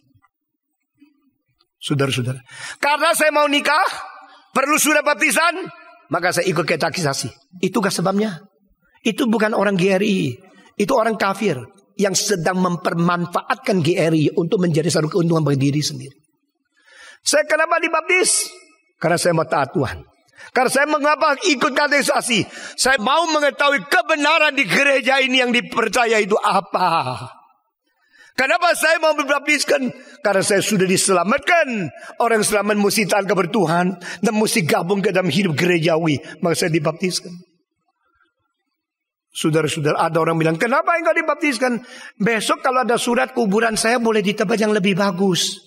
Saudara-saudara, karena saya mau nikah, perlu surat baptisan, maka saya ikut katekisasi. Itukah sebabnya? Itu bukan orang GRI, itu orang kafir yang sedang mempermanfaatkan GRI untuk menjadi satu keuntungan bagi diri sendiri. Saya kenapa dibaptis? Karena saya mau taat Tuhan. Karena saya mengapa ikut katekisasi? Saya mau mengetahui kebenaran di gereja ini yang dipercaya itu apa. Kenapa saya mau dibaptiskan? Karena saya sudah diselamatkan. Orang selamat mesti taat kepada Tuhan dan mesti gabung ke dalam hidup gerejawi. Maka saya dibaptiskan. Saudara-saudara, ada orang bilang, kenapa engkau dibaptiskan? Besok kalau ada surat kuburan saya boleh di tempat yang lebih bagus.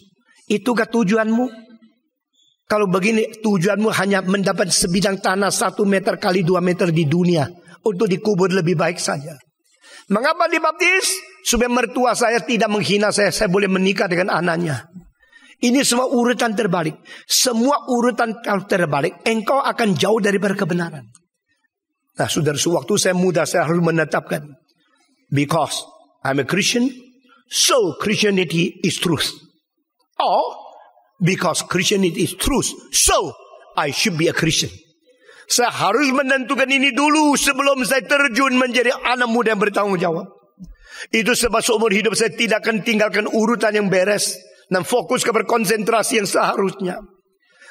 Itukah tujuanmu? Kalau begini tujuanmu hanya mendapat sebidang tanah 1 meter kali 2 meter di dunia untuk dikubur lebih baik saja. Mengapa dibaptis? Supaya mertua saya tidak menghina saya boleh menikah dengan anaknya. Ini semua urutan terbalik. Semua urutan kalau terbalik, engkau akan jauh daripada kebenaran. Nah, saudara, sewaktu saya muda saya harus menetapkan, because I'm a Christian, so Christianity is truth. Or because Christianity is truth, so I should be a Christian. Saya harus menentukan ini dulu sebelum saya terjun menjadi anak muda yang bertanggung jawab. Itu sebab seumur hidup saya tidak akan tinggalkan urutan yang beres dan fokus kepada konsentrasi yang seharusnya.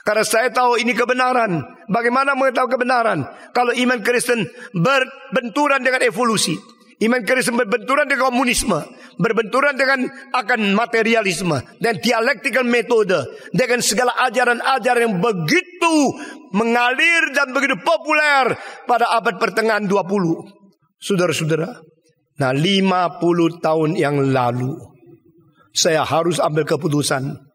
Karena saya tahu ini kebenaran. Bagaimana mengetahui kebenaran? Kalau iman Kristen berbenturan dengan evolusi, iman Kristen berbenturan dengan komunisme, berbenturan dengan akan materialisme dan dialektikal metode, dengan segala ajaran-ajaran yang begitu mengalir dan begitu populer pada abad pertengahan 20. Saudara-saudara, nah 50 tahun yang lalu saya harus ambil keputusan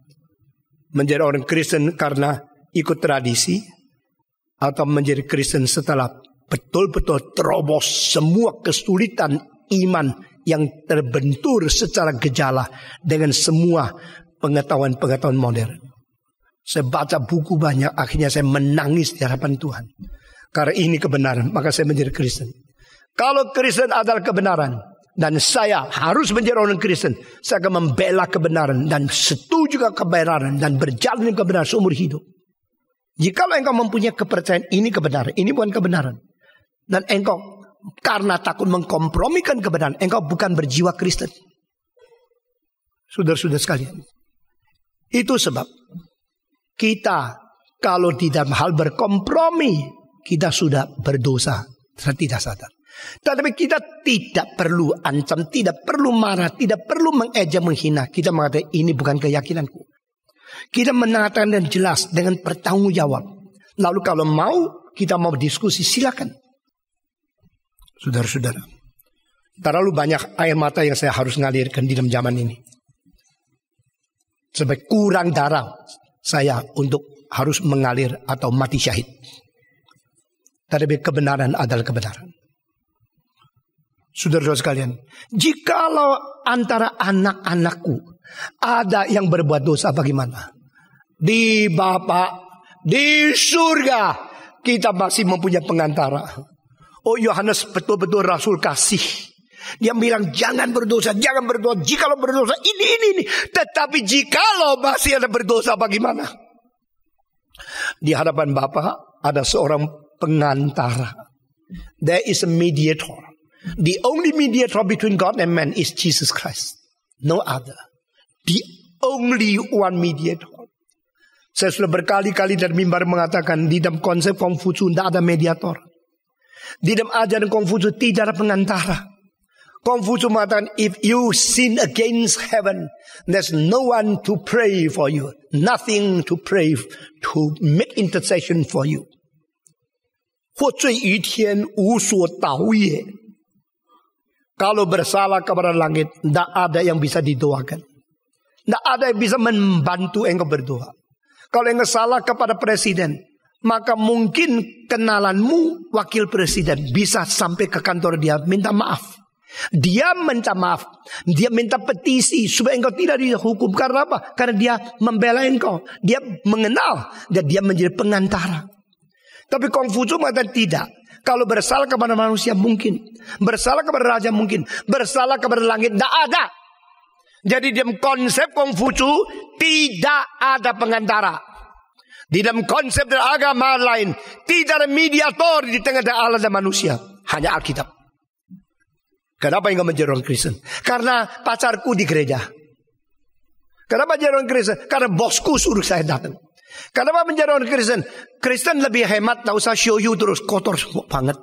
menjadi orang Kristen karena ikut tradisi, atau menjadi Kristen setelah betul-betul terobos semua kesulitan iman yang terbentur secara gejala dengan semua pengetahuan-pengetahuan modern. Saya baca buku banyak, akhirnya saya menangis di hadapan Tuhan. Karena ini kebenaran, maka saya menjadi Kristen. Kalau Kristen adalah kebenaran, dan saya harus menjadi orang Kristen, saya akan membela kebenaran dan setuju dengan kebenaran dan berjalan dengan kebenaran seumur hidup. Jikalau engkau mempunyai kepercayaan ini kebenaran, ini bukan kebenaran, dan engkau karena takut mengkompromikan kebenaran, engkau bukan berjiwa Kristen. Saudara-saudara sekalian, itu sebab kita kalau di dalam hal berkompromi, kita sudah berdosa, tidak sadar. Tetapi kita tidak perlu ancam, tidak perlu marah, tidak perlu mengejek, menghina. Kita mengatakan ini bukan keyakinanku. Kita mengatakan dan jelas dengan bertanggung jawab. Lalu kalau mau kita mau diskusi, silakan. Saudara-saudara, terlalu banyak air mata yang saya harus ngalirkan di dalam zaman ini. Sebab kurang darah saya untuk harus mengalir atau mati syahid. Tetapi kebenaran adalah kebenaran. Saudara-saudara sekalian, jikalau antara anak-anakku ada yang berbuat dosa, bagaimana? Di Bapa, di surga, kita masih mempunyai pengantara. Oh, Yohanes betul-betul Rasul kasih. Dia bilang jangan berdosa, jangan berdosa. Jikalau berdosa ini. Tetapi jikalau masih ada berdosa, bagaimana? Di hadapan Bapa ada seorang pengantara. There is a mediator. The only mediator between God and man is Jesus Christ. No other. The only one mediator. Saya sudah berkali-kali dari mimbar mengatakan di dalam konsep Konghucu tidak ada mediator. Di dalam ajaran Konghucu tidak ada pengantara. Konghucu mengatakan, if you sin against heaven, there's no one to pray for you. Nothing to pray, to make intercession for you. 或罪于天，无所祷也. Kalau bersalah kepada langit, tidak ada yang bisa didoakan. Tidak ada yang bisa membantu engkau berdoa. Kalau engkau salah kepada presiden, maka mungkin kenalanmu wakil presiden bisa sampai ke kantor dia minta maaf. Dia minta maaf, dia minta petisi supaya engkau tidak dihukum. Karena apa? Karena dia membela engkau, dia mengenal dan dia menjadi pengantara. Tapi Konghucu mengatakan tidak. Kalau bersalah kepada manusia mungkin, bersalah kepada raja mungkin, bersalah kepada langit tidak ada. Jadi dalam konsep Konghucu tidak ada pengantara. Di dalam konsep dan agama lain tidak ada mediator di tengah Allah dan manusia, hanya Alkitab. Kenapa engkau menjadi orang Kristen? Karena pacarku di gereja. Kenapa menjadi orang Kristen? Karena bosku suruh saya datang. Kenapa menjadi orang Kristen? Kristen lebih hemat, tak usah show you terus kotor banget.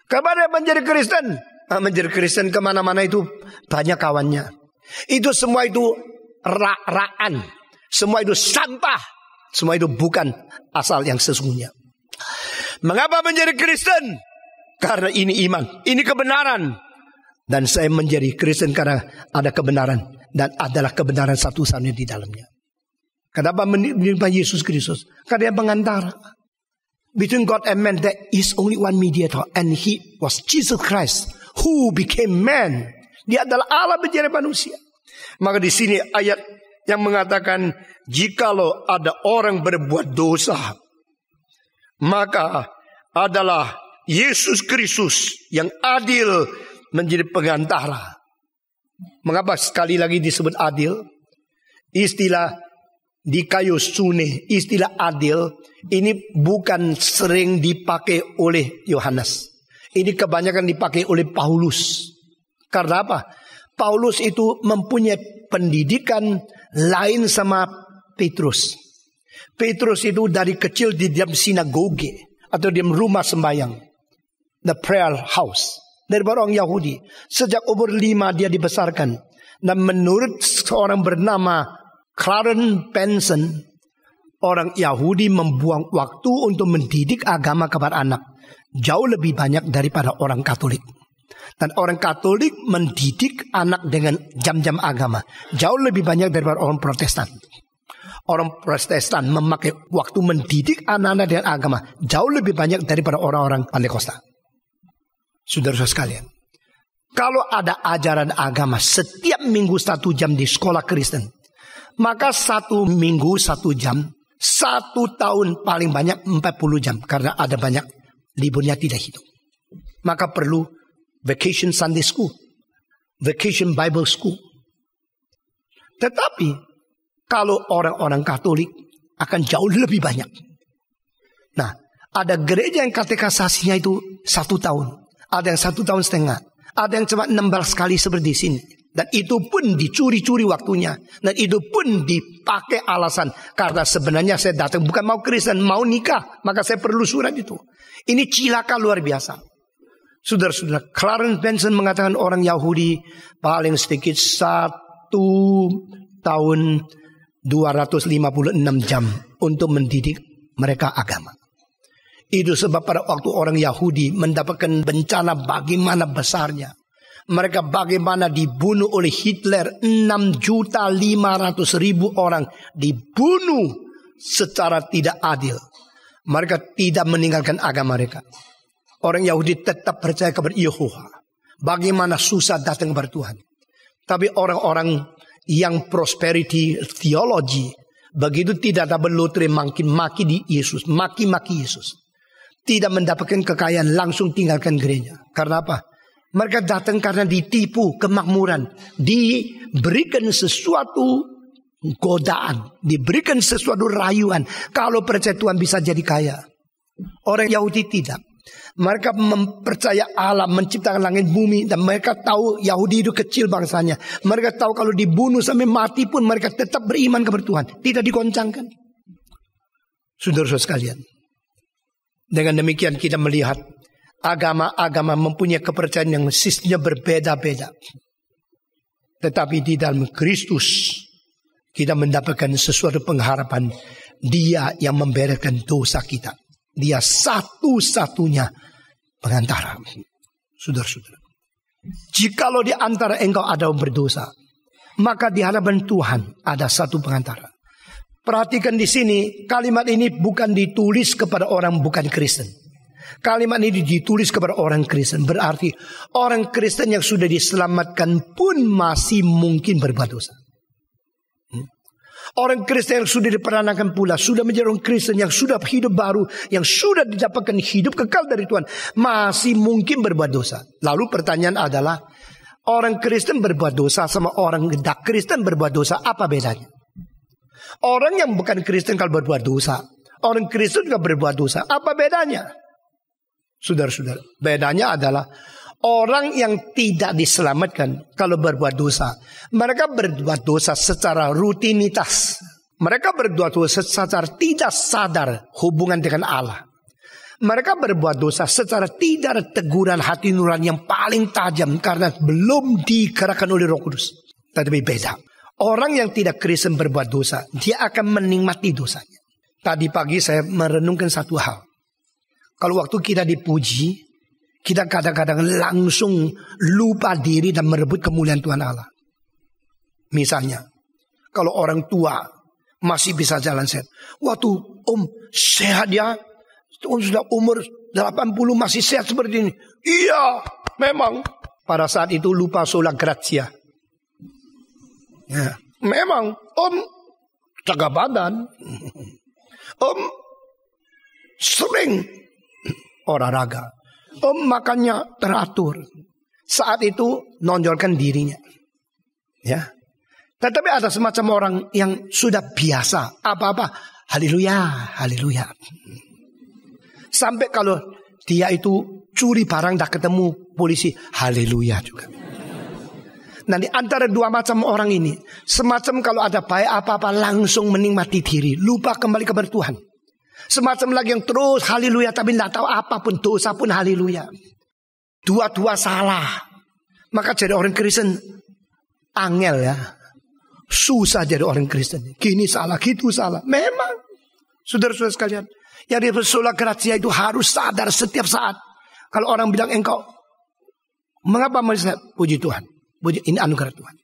Kenapa dia menjadi Kristen? Menjadi Kristen kemana-mana itu banyak kawannya. Itu semua itu rak-rakan. Semua itu sampah. Semua itu bukan asal yang sesungguhnya. Mengapa menjadi Kristen? Karena ini iman, ini kebenaran. Dan saya menjadi Kristen karena ada kebenaran. Dan adalah kebenaran satu-satunya di dalamnya. Kenapa menyembah Yesus Kristus? Karena dia pengantara. Between God and man there is only one mediator. And he was Jesus Christ who became man. Dia adalah Allah menjadi manusia. Maka di sini ayat yang mengatakan, jikalau ada orang berbuat dosa, maka adalah Yesus Kristus yang adil menjadi pengantara. Mengapa sekali lagi disebut adil? Istilah di kayu sune, istilah adil ini bukan sering dipakai oleh Yohanes. Ini kebanyakan dipakai oleh Paulus. Karena apa? Paulus itu mempunyai pendidikan lain sama Petrus. Petrus itu dari kecil di dalam sinagoge atau di rumah sembahyang, the prayer house, dari orang Yahudi. Sejak umur 5 dia dibesarkan. Dan menurut seorang bernama Clarence Benson, orang Yahudi membuang waktu untuk mendidik agama kepada anak jauh lebih banyak daripada orang Katolik. Dan orang Katolik mendidik anak dengan jam-jam agama jauh lebih banyak daripada orang Protestan. Orang Protestan memakai waktu mendidik anak-anak dengan agama jauh lebih banyak daripada orang-orang Pentakosta. Saudara-saudara sekalian, kalau ada ajaran agama setiap minggu 1 jam di sekolah Kristen, maka 1 minggu 1 jam, 1 tahun paling banyak 40 jam. Karena ada banyak liburnya tidak hidup. Maka perlu vacation Sunday School, vacation Bible School. Tetapi kalau orang-orang Katolik akan jauh lebih banyak. Nah, ada gereja yang katekisasinya itu 1 tahun, ada yang 1,5 tahun, ada yang cuma 16 kali seperti di sini. Dan itu pun dicuri-curi waktunya. Dan itu pun dipakai alasan. Karena sebenarnya saya datang bukan mau Kristen, mau nikah. Maka saya perlu surat itu. Ini cilaka luar biasa. Saudara-saudara, Clarence Benson mengatakan orang Yahudi paling sedikit 1 tahun 256 jam untuk mendidik mereka agama. Itu sebab pada waktu orang Yahudi mendapatkan bencana bagaimana besarnya. Mereka bagaimana dibunuh oleh Hitler, 6.500.000 orang dibunuh secara tidak adil. Mereka tidak meninggalkan agama mereka. Orang Yahudi tetap percaya kepada Yehova. Bagaimana susah datang kepada Tuhan. Tapi orang-orang yang prosperity theology, begitu tidak dapat lotre makin maki di Yesus, maki-maki Yesus. Tidak mendapatkan kekayaan, langsung tinggalkan gereja. Karena apa? Mereka datang karena ditipu kemakmuran. Diberikan sesuatu godaan. Diberikan sesuatu rayuan. Kalau percaya Tuhan bisa jadi kaya. Orang Yahudi tidak. Mereka mempercaya Allah menciptakan langit bumi. Dan mereka tahu Yahudi itu kecil bangsanya. Mereka tahu kalau dibunuh sampai mati pun mereka tetap beriman kepada Tuhan. Tidak digoncangkan. Saudara-saudara sekalian, dengan demikian kita melihat agama-agama mempunyai kepercayaan yang sistemnya berbeda-beda. Tetapi di dalam Kristus kita mendapatkan sesuatu pengharapan. Dia yang membereskan dosa kita. Dia satu-satunya pengantara. Saudara-saudara, jikalau di antara engkau ada yang berdosa, maka di hadapan Tuhan ada satu pengantara. Perhatikan di sini, kalimat ini bukan ditulis kepada orang bukan Kristen. Kalimat ini ditulis kepada orang Kristen. Berarti orang Kristen yang sudah diselamatkan pun masih mungkin berbuat dosa. Orang Kristen yang sudah diperanakan pula, sudah menjadi orang Kristen yang sudah hidup baru, yang sudah didapatkan hidup kekal dari Tuhan, masih mungkin berbuat dosa. Lalu pertanyaan adalah, orang Kristen berbuat dosa sama orang tidak Kristen berbuat dosa, apa bedanya? Orang yang bukan Kristen kalau berbuat dosa, orang Kristen juga berbuat dosa, apa bedanya? Saudara-saudara, bedanya adalah orang yang tidak diselamatkan kalau berbuat dosa, mereka berbuat dosa secara rutinitas. Mereka berbuat dosa secara tidak sadar hubungan dengan Allah. Mereka berbuat dosa secara tidak ada teguran hati nurani yang paling tajam karena belum digerakkan oleh Roh Kudus. Tetapi beda. Orang yang tidak Kristen berbuat dosa, dia akan menikmati dosanya. Tadi pagi saya merenungkan satu hal. Kalau waktu kita dipuji, kita kadang-kadang langsung lupa diri dan merebut kemuliaan Tuhan Allah. Misalnya, kalau orang tua masih bisa jalan sehat. Waktu om sehat ya, om sudah umur 80 masih sehat seperti ini. Iya, memang. Pada saat itu lupa sola grazia. Ya, memang om jaga badan. Om sering olahraga. Om makannya teratur. Saat itu nonjolkan dirinya. Ya. Tetapi ada semacam orang yang sudah biasa. Apa-apa. Haleluya. Haleluya. Sampai kalau dia itu curi barang dah ketemu polisi. Haleluya juga. Nah di antara dua macam orang ini. Semacam kalau ada baik apa-apa langsung menikmati diri. Lupa kembali kepada Tuhan. Semacam lagi yang terus haleluya tapi tidak tahu apapun, dosa pun haleluya. Dua-dua salah. Maka jadi orang Kristen angel ya. Susah jadi orang Kristen. Gini salah, gitu salah. Memang. Saudara-saudara sekalian, yang di sola grazia itu harus sadar setiap saat. Kalau orang bilang engkau, mengapa masih puji Tuhan? Puji, ini anugerah Tuhan.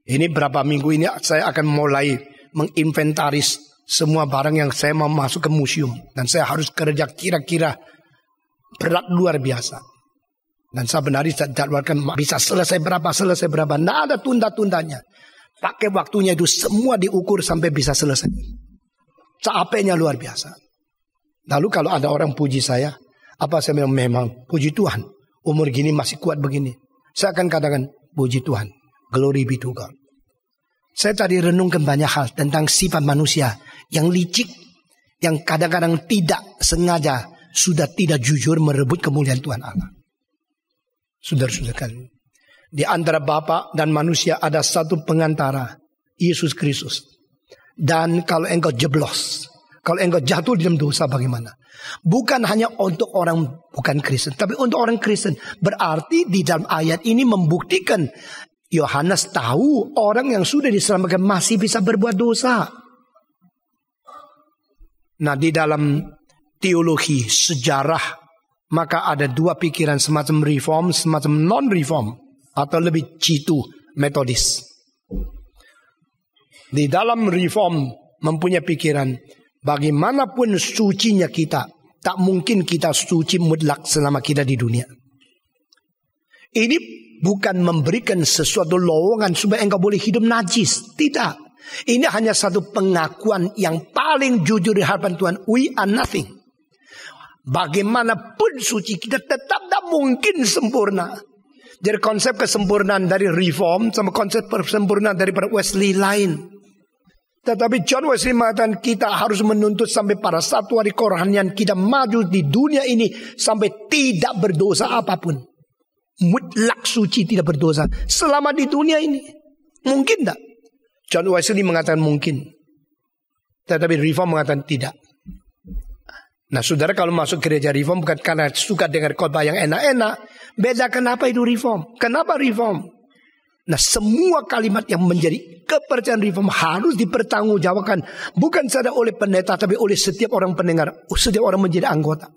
Ini berapa minggu ini saya akan mulai menginventaris semua barang yang saya mau masuk ke museum. Dan saya harus kerja kira-kira berat luar biasa. Dan sebenarnya jadwalkan bisa selesai berapa. Tidak ada tunda-tundanya. Pakai waktunya itu semua diukur sampai bisa selesai. Capeknya luar biasa. Lalu kalau ada orang puji saya, apa saya bilang? Memang puji Tuhan. Umur gini masih kuat begini. Saya akan katakan puji Tuhan. Glory be to God. Saya tadi renungkan banyak hal tentang sifat manusia yang licik, yang kadang-kadang tidak sengaja sudah tidak jujur merebut kemuliaan Tuhan Allah. Saudara-saudara kalian, di antara Bapa dan manusia ada satu pengantara, Yesus Kristus. Dan kalau engkau jeblos, kalau engkau jatuh di dalam dosa bagaimana? Bukan hanya untuk orang bukan Kristen, tapi untuk orang Kristen. Berarti di dalam ayat ini membuktikan Yohanes tahu orang yang sudah diselamatkan masih bisa berbuat dosa. Nah di dalam teologi sejarah maka ada dua pikiran, semacam reform, semacam non-reform, atau lebih jitu metodis. Di dalam reform mempunyai pikiran bagaimanapun sucinya kita, tak mungkin kita suci mutlak selama kita di dunia. Ini bukan memberikan sesuatu lowongan supaya engkau boleh hidup najis. Tidak. Ini hanya satu pengakuan yang paling jujur di hadapan Tuhan. We are nothing. Bagaimanapun suci kita tetap tak mungkin sempurna. Jadi konsep kesempurnaan dari reform sama konsep kesempurnaan daripada Wesley lain. Tetapi John Wesley mengatakan kita harus menuntut sampai pada satu hari kerohanian kita maju di dunia ini sampai tidak berdosa apapun. Mutlak suci, tidak berdosa selama di dunia ini. Mungkin tak? John Wesley mengatakan mungkin. Tetapi Reform mengatakan tidak. Nah saudara, kalau masuk gereja Reform bukan karena suka dengar khotbah yang enak-enak. Beda kenapa itu Reform? Kenapa Reform? Nah semua kalimat yang menjadi kepercayaan Reform harus dipertanggungjawabkan. Bukan saja oleh pendeta, tapi oleh setiap orang pendengar. Setiap orang menjadi anggota.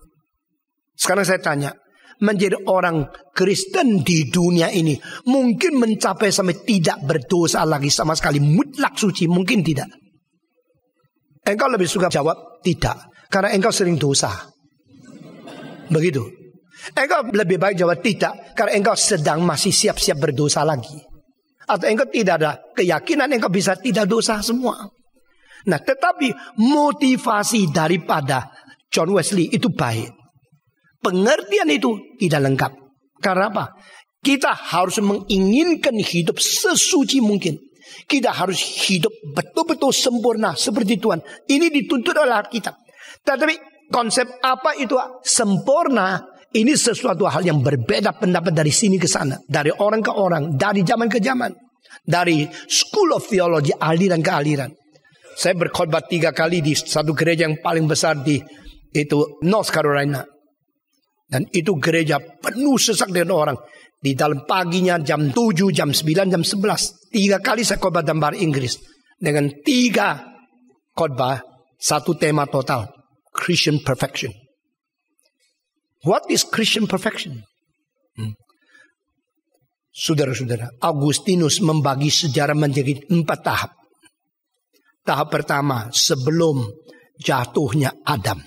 Sekarang saya tanya, menjadi orang Kristen di dunia ini mungkin mencapai sampai tidak berdosa lagi sama sekali, mutlak suci? Mungkin tidak. Engkau lebih suka jawab tidak, karena engkau sering dosa. Begitu. Engkau lebih baik jawab tidak, karena engkau sedang masih siap-siap berdosa lagi. Atau engkau tidak ada keyakinan engkau bisa tidak dosa semua. Nah tetapi motivasi daripada John Wesley itu baik. Pengertian itu tidak lengkap. Karena apa? Kita harus menginginkan hidup sesuci mungkin. Kita harus hidup betul-betul sempurna seperti Tuhan. Ini dituntut oleh Alkitab. Tetapi konsep apa itu sempurna? Ini sesuatu hal yang berbeda pendapat dari sini ke sana. Dari orang ke orang. Dari zaman ke zaman. Dari School of Theology, aliran ke aliran. Saya berkhotbah 3 kali di satu gereja yang paling besar di itu North Carolina. Dan itu gereja penuh sesak dengan orang. Di dalam paginya jam 7, jam 9, jam 11. 3 kali saya khotbah dalam bahasa Inggris. Dengan 3 khotbah, satu tema total. Christian perfection. What is Christian perfection? Saudara-saudara, Augustinus membagi sejarah menjadi 4 tahap. Tahap pertama, sebelum jatuhnya Adam.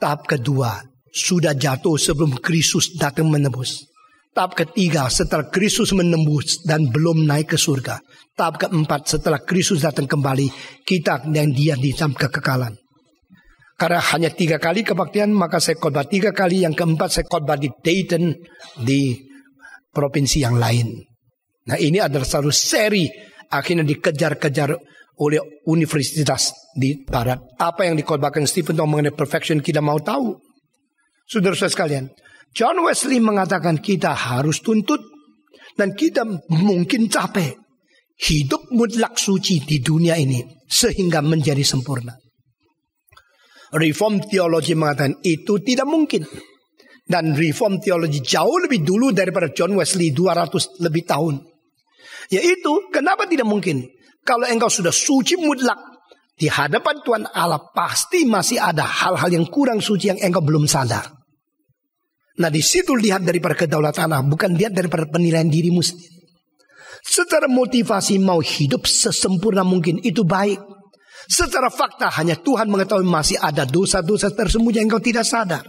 Tahap kedua, sudah jatuh sebelum Kristus datang menebus. Tahap ketiga, setelah Kristus menembus dan belum naik ke surga. Tahap keempat, setelah Kristus datang kembali, kita dan dia di dalam kekekalan. Karena hanya 3 kali kebaktian, maka saya khotbah 3 kali. Yang keempat saya khotbah di Dayton, di provinsi yang lain. Nah ini adalah satu seri akhirnya dikejar-kejar oleh universitas di barat. Apa yang dikhotbahkan Stephen Tong mengenai perfection kita mau tahu. Saudara-saudara sekalian, John Wesley mengatakan kita harus tuntut dan kita mungkin capek hidup mutlak suci di dunia ini sehingga menjadi sempurna. Reform Theology mengatakan itu tidak mungkin. Dan Reform Theology jauh lebih dulu daripada John Wesley 200 lebih tahun. Yaitu kenapa tidak mungkin? Kalau engkau sudah suci mutlak di hadapan Tuhan Allah, pasti masih ada hal-hal yang kurang suci yang engkau belum sadar. Nah di situ lihat daripada kedaulatan Allah, bukan lihat daripada penilaian dirimu sendiri. Secara motivasi mau hidup sesempurna mungkin itu baik. Secara fakta hanya Tuhan mengetahui masih ada dosa-dosa tersembunyi yang engkau tidak sadar.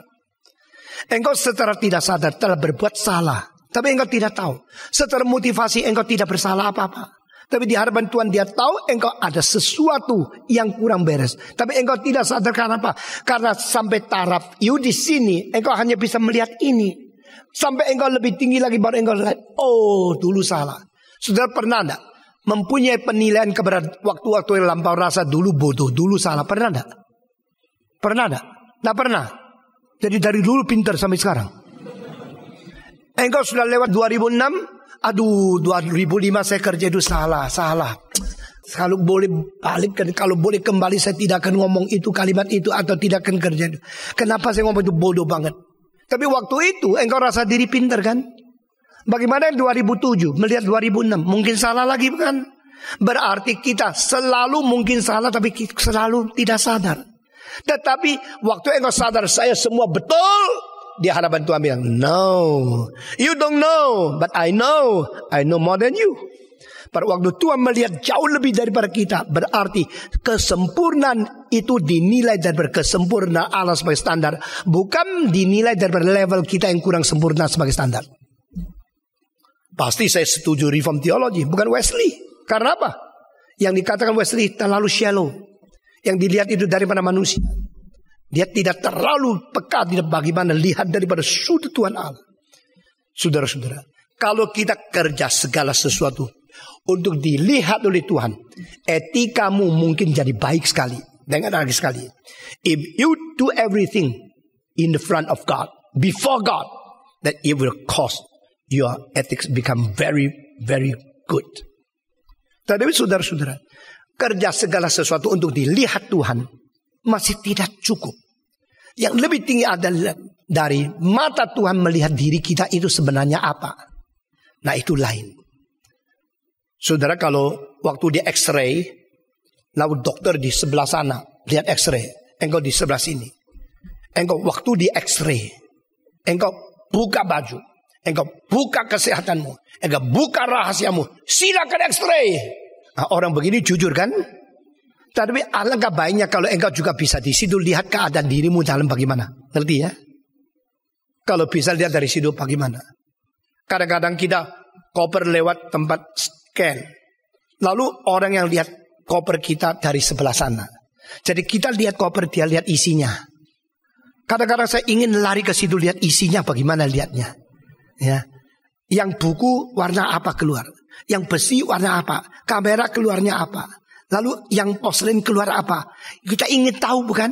Engkau secara tidak sadar telah berbuat salah, tapi engkau tidak tahu. Secara motivasi engkau tidak bersalah apa-apa. Tapi di hadapan Tuhan dia tahu engkau ada sesuatu yang kurang beres. Tapi engkau tidak sadar karena apa? Karena sampai taraf you di sini engkau hanya bisa melihat ini. Sampai engkau lebih tinggi lagi baru engkau lihat, oh dulu salah. Saudara pernah enggak mempunyai penilaian kepada waktu-waktu yang lampau, rasa dulu bodoh, dulu salah? Pernah enggak? Pernah enggak? Enggak pernah. Jadi dari dulu pintar sampai sekarang. Engkau sudah lewat 2006, aduh 2005 saya kerja itu salah. Kalau boleh balik, kalau boleh kembali saya tidak akan ngomong itu, kalimat itu, atau tidak akan kerja itu. Kenapa saya ngomong itu bodoh banget? Tapi waktu itu engkau rasa diri pintar kan? Bagaimana 2007 melihat 2006 mungkin salah lagi bukan? Berarti kita selalu mungkin salah tapi selalu tidak sadar. Tetapi waktu engkau sadar saya semua betul, di hadapan Tuhan bilang, no, you don't know, but I know more than you. Pada waktu Tuhan melihat jauh lebih daripada kita, berarti kesempurnaan itu dinilai daripada kesempurnaan Allah sebagai standar, bukan dinilai daripada level kita yang kurang sempurna sebagai standar. Pasti saya setuju Reform Theology, bukan Wesley. Karena apa? Yang dikatakan Wesley terlalu shallow. Yang dilihat itu daripada manusia. Dia tidak terlalu peka bagaimana lihat daripada sudut Tuhan Allah. Saudara-saudara, kalau kita kerja segala sesuatu untuk dilihat oleh Tuhan. Etikamu mungkin jadi baik sekali. Dengar lagi sekali. If you do everything in the front of God, before God, that it will cause your ethics become very, very good. Tetapi saudara-saudara, kerja segala sesuatu untuk dilihat Tuhan masih tidak cukup. Yang lebih tinggi adalah dari mata Tuhan melihat diri kita itu sebenarnya apa. Nah itu lain. Saudara, kalau waktu di X-ray, lalu dokter di sebelah sana lihat X-ray, engkau di sebelah sini. Engkau waktu di X-ray, engkau buka baju, engkau buka kesehatanmu, engkau buka rahasiamu, silakan X-ray. Nah, orang begini jujur kan? Tapi alangkah baiknya kalau engkau juga bisa di situ lihat keadaan dirimu dalam bagaimana. Ngerti ya? Kalau bisa lihat dari situ bagaimana. Kadang-kadang kita koper lewat tempat scan. Lalu orang yang lihat koper kita dari sebelah sana. Jadi kita lihat koper, dia lihat isinya. Kadang-kadang saya ingin lari ke situ lihat isinya bagaimana lihatnya. Ya. Yang buku warna apa keluar. Yang besi warna apa. Kamera keluarnya apa. Lalu yang porselen keluar apa? Kita ingin tahu bukan?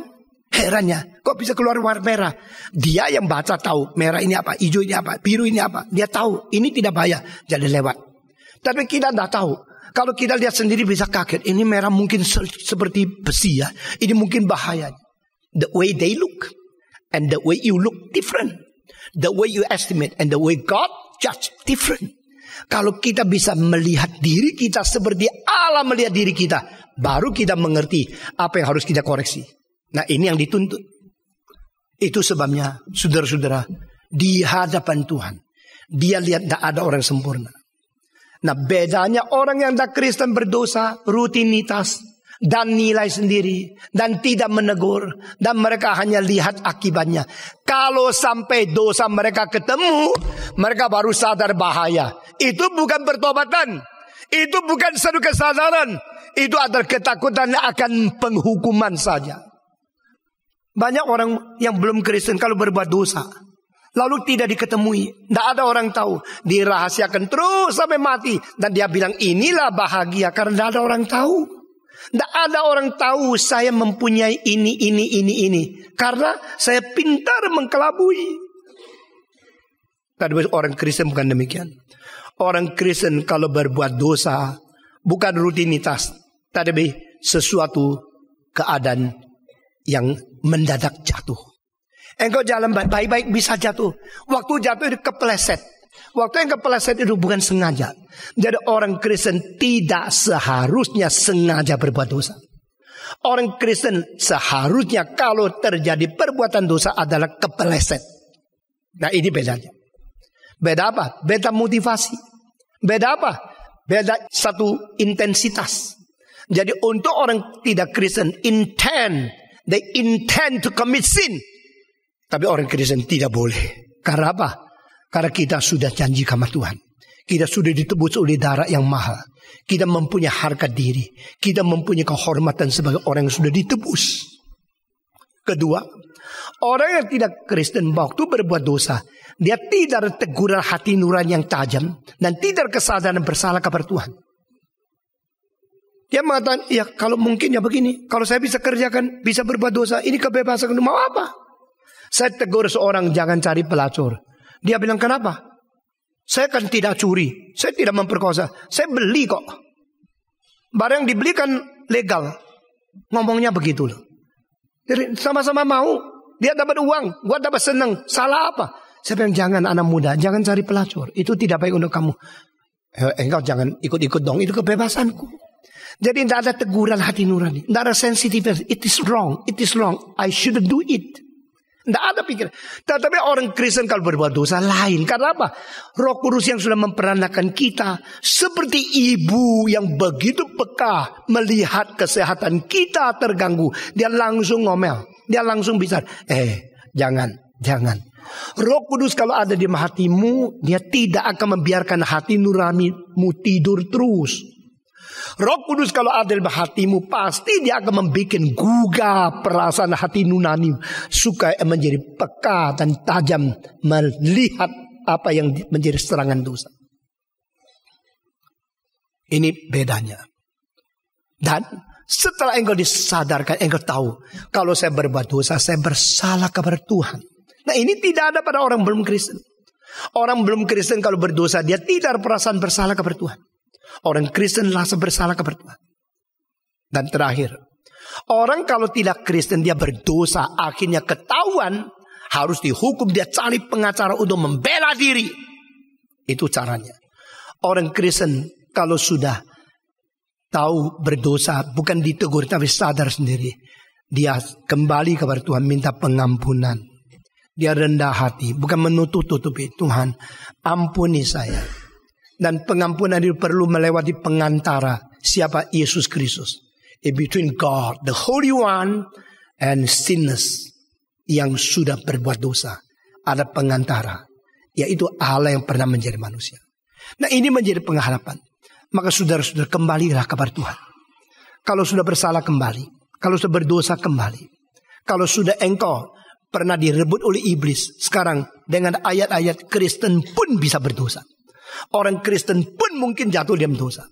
Herannya, kok bisa keluar warna merah? Dia yang baca tahu merah ini apa, hijau ini apa, biru ini apa. Dia tahu ini tidak bahaya, jadi lewat. Tapi kita tidak tahu. Kalau kita lihat sendiri bisa kaget. Ini merah mungkin seperti besi ya. Ini mungkin bahaya. The way they look and the way you look different. The way you estimate and the way God judge different. Kalau kita bisa melihat diri kita seperti Allah melihat diri kita, baru kita mengerti apa yang harus kita koreksi. Nah ini yang dituntut. Itu sebabnya saudara-saudara, di hadapan Tuhan, dia lihat tidak ada orang sempurna. Nah bedanya orang yang tidak Kristen berdosa, rutinitas, dan nilai sendiri, dan tidak menegur, dan mereka hanya lihat akibatnya. Kalau sampai dosa mereka ketemu, mereka baru sadar bahaya. Itu bukan pertobatan, itu bukan satu kesadaran, itu adalah ketakutan akan penghukuman saja. Banyak orang yang belum Kristen kalau berbuat dosa, lalu tidak diketemui, tidak ada orang tahu, dirahasiakan terus sampai mati, dan dia bilang inilah bahagia karena tidak ada orang tahu. Tidak ada orang tahu saya mempunyai ini. Karena saya pintar mengkelabui. Tapi orang Kristen bukan demikian. Orang Kristen kalau berbuat dosa bukan rutinitas, tapi sesuatu keadaan yang mendadak jatuh. Engkau jalan baik-baik bisa jatuh. Waktu jatuh itu kepleset. Waktu yang kepleset itu bukan sengaja. Jadi orang Kristen tidak seharusnya sengaja berbuat dosa. Orang Kristen seharusnya kalau terjadi perbuatan dosa adalah kepleset. Nah ini bedanya. Beda apa? Beda motivasi. Beda apa? Beda satu intensitas. Jadi untuk orang tidak Kristen they intend to commit sin. Tapi orang Kristen tidak boleh. Karena apa? Karena kita sudah janji sama Tuhan. Kita sudah ditebus oleh darah yang mahal. Kita mempunyai harga diri. Kita mempunyai kehormatan sebagai orang yang sudah ditebus. Kedua, orang yang tidak Kristen waktu berbuat dosa, dia tidak ada teguran hati nurani yang tajam dan tidak kesadaran bersalah kepada Tuhan. Dia mengatakan, ya kalau mungkin ya begini, kalau saya bisa kerjakan, bisa berbuat dosa, ini kebebasan, mau apa? Saya tegur seorang, jangan cari pelacur. Dia bilang, kenapa? Saya kan tidak curi, saya tidak memperkosa, saya beli kok. Barang yang dibeli kan legal. Ngomongnya begitu loh. Jadi sama-sama mau, dia dapat uang, gua dapat senang. Salah apa? Saya bilang, jangan anak muda, jangan cari pelacur. Itu tidak baik untuk kamu. Engkau jangan ikut-ikut dong, itu kebebasanku. Jadi tidak ada teguran hati nurani, tidak ada sensitivitas. It is wrong, I shouldn't do it. Tidak ada pikiran. Tetapi orang Kristen kalau berbuat dosa lain. Karena apa? Roh Kudus yang sudah memperanakan kita seperti ibu yang begitu peka melihat kesehatan kita terganggu. Dia langsung ngomel. Dia langsung bicara. Jangan. Roh Kudus kalau ada di hatimu, dia tidak akan membiarkan hati nuranimu tidur terus. Roh Kudus kalau ada di hatimu, pasti dia akan membuat gugah perasaan hati nurani supaya menjadi peka dan tajam melihat apa yang menjadi serangan dosa. Ini bedanya. Dan setelah engkau disadarkan, engkau tahu, kalau saya berbuat dosa, saya bersalah kepada Tuhan. Nah, ini tidak ada pada orang belum Kristen. Orang belum Kristen kalau berdosa, dia tidak ada perasaan bersalah kepada Tuhan. Orang Kristen langsung bersalah kepada Tuhan. Dan terakhir, orang kalau tidak Kristen, dia berdosa, akhirnya ketahuan, harus dihukum, dia cari pengacara untuk membela diri. Itu caranya. Orang Kristen kalau sudah tahu berdosa, bukan ditegur tapi sadar sendiri, dia kembali kepada Tuhan, minta pengampunan. Dia rendah hati, bukan menutup-tutupi. Tuhan, ampuni saya. Dan pengampunan itu perlu melewati pengantara. Siapa? Yesus Kristus. Between God, the Holy One, and sinners yang sudah berbuat dosa. Ada pengantara, yaitu Allah yang pernah menjadi manusia. Nah, ini menjadi pengharapan. Maka saudara-saudara, kembalilah kepada Tuhan. Kalau sudah bersalah, kembali. Kalau sudah berdosa, kembali. Kalau sudah engkau pernah direbut oleh iblis, sekarang dengan ayat-ayat Kristen pun bisa berdosa. Orang Kristen pun mungkin jatuh dalam dosa.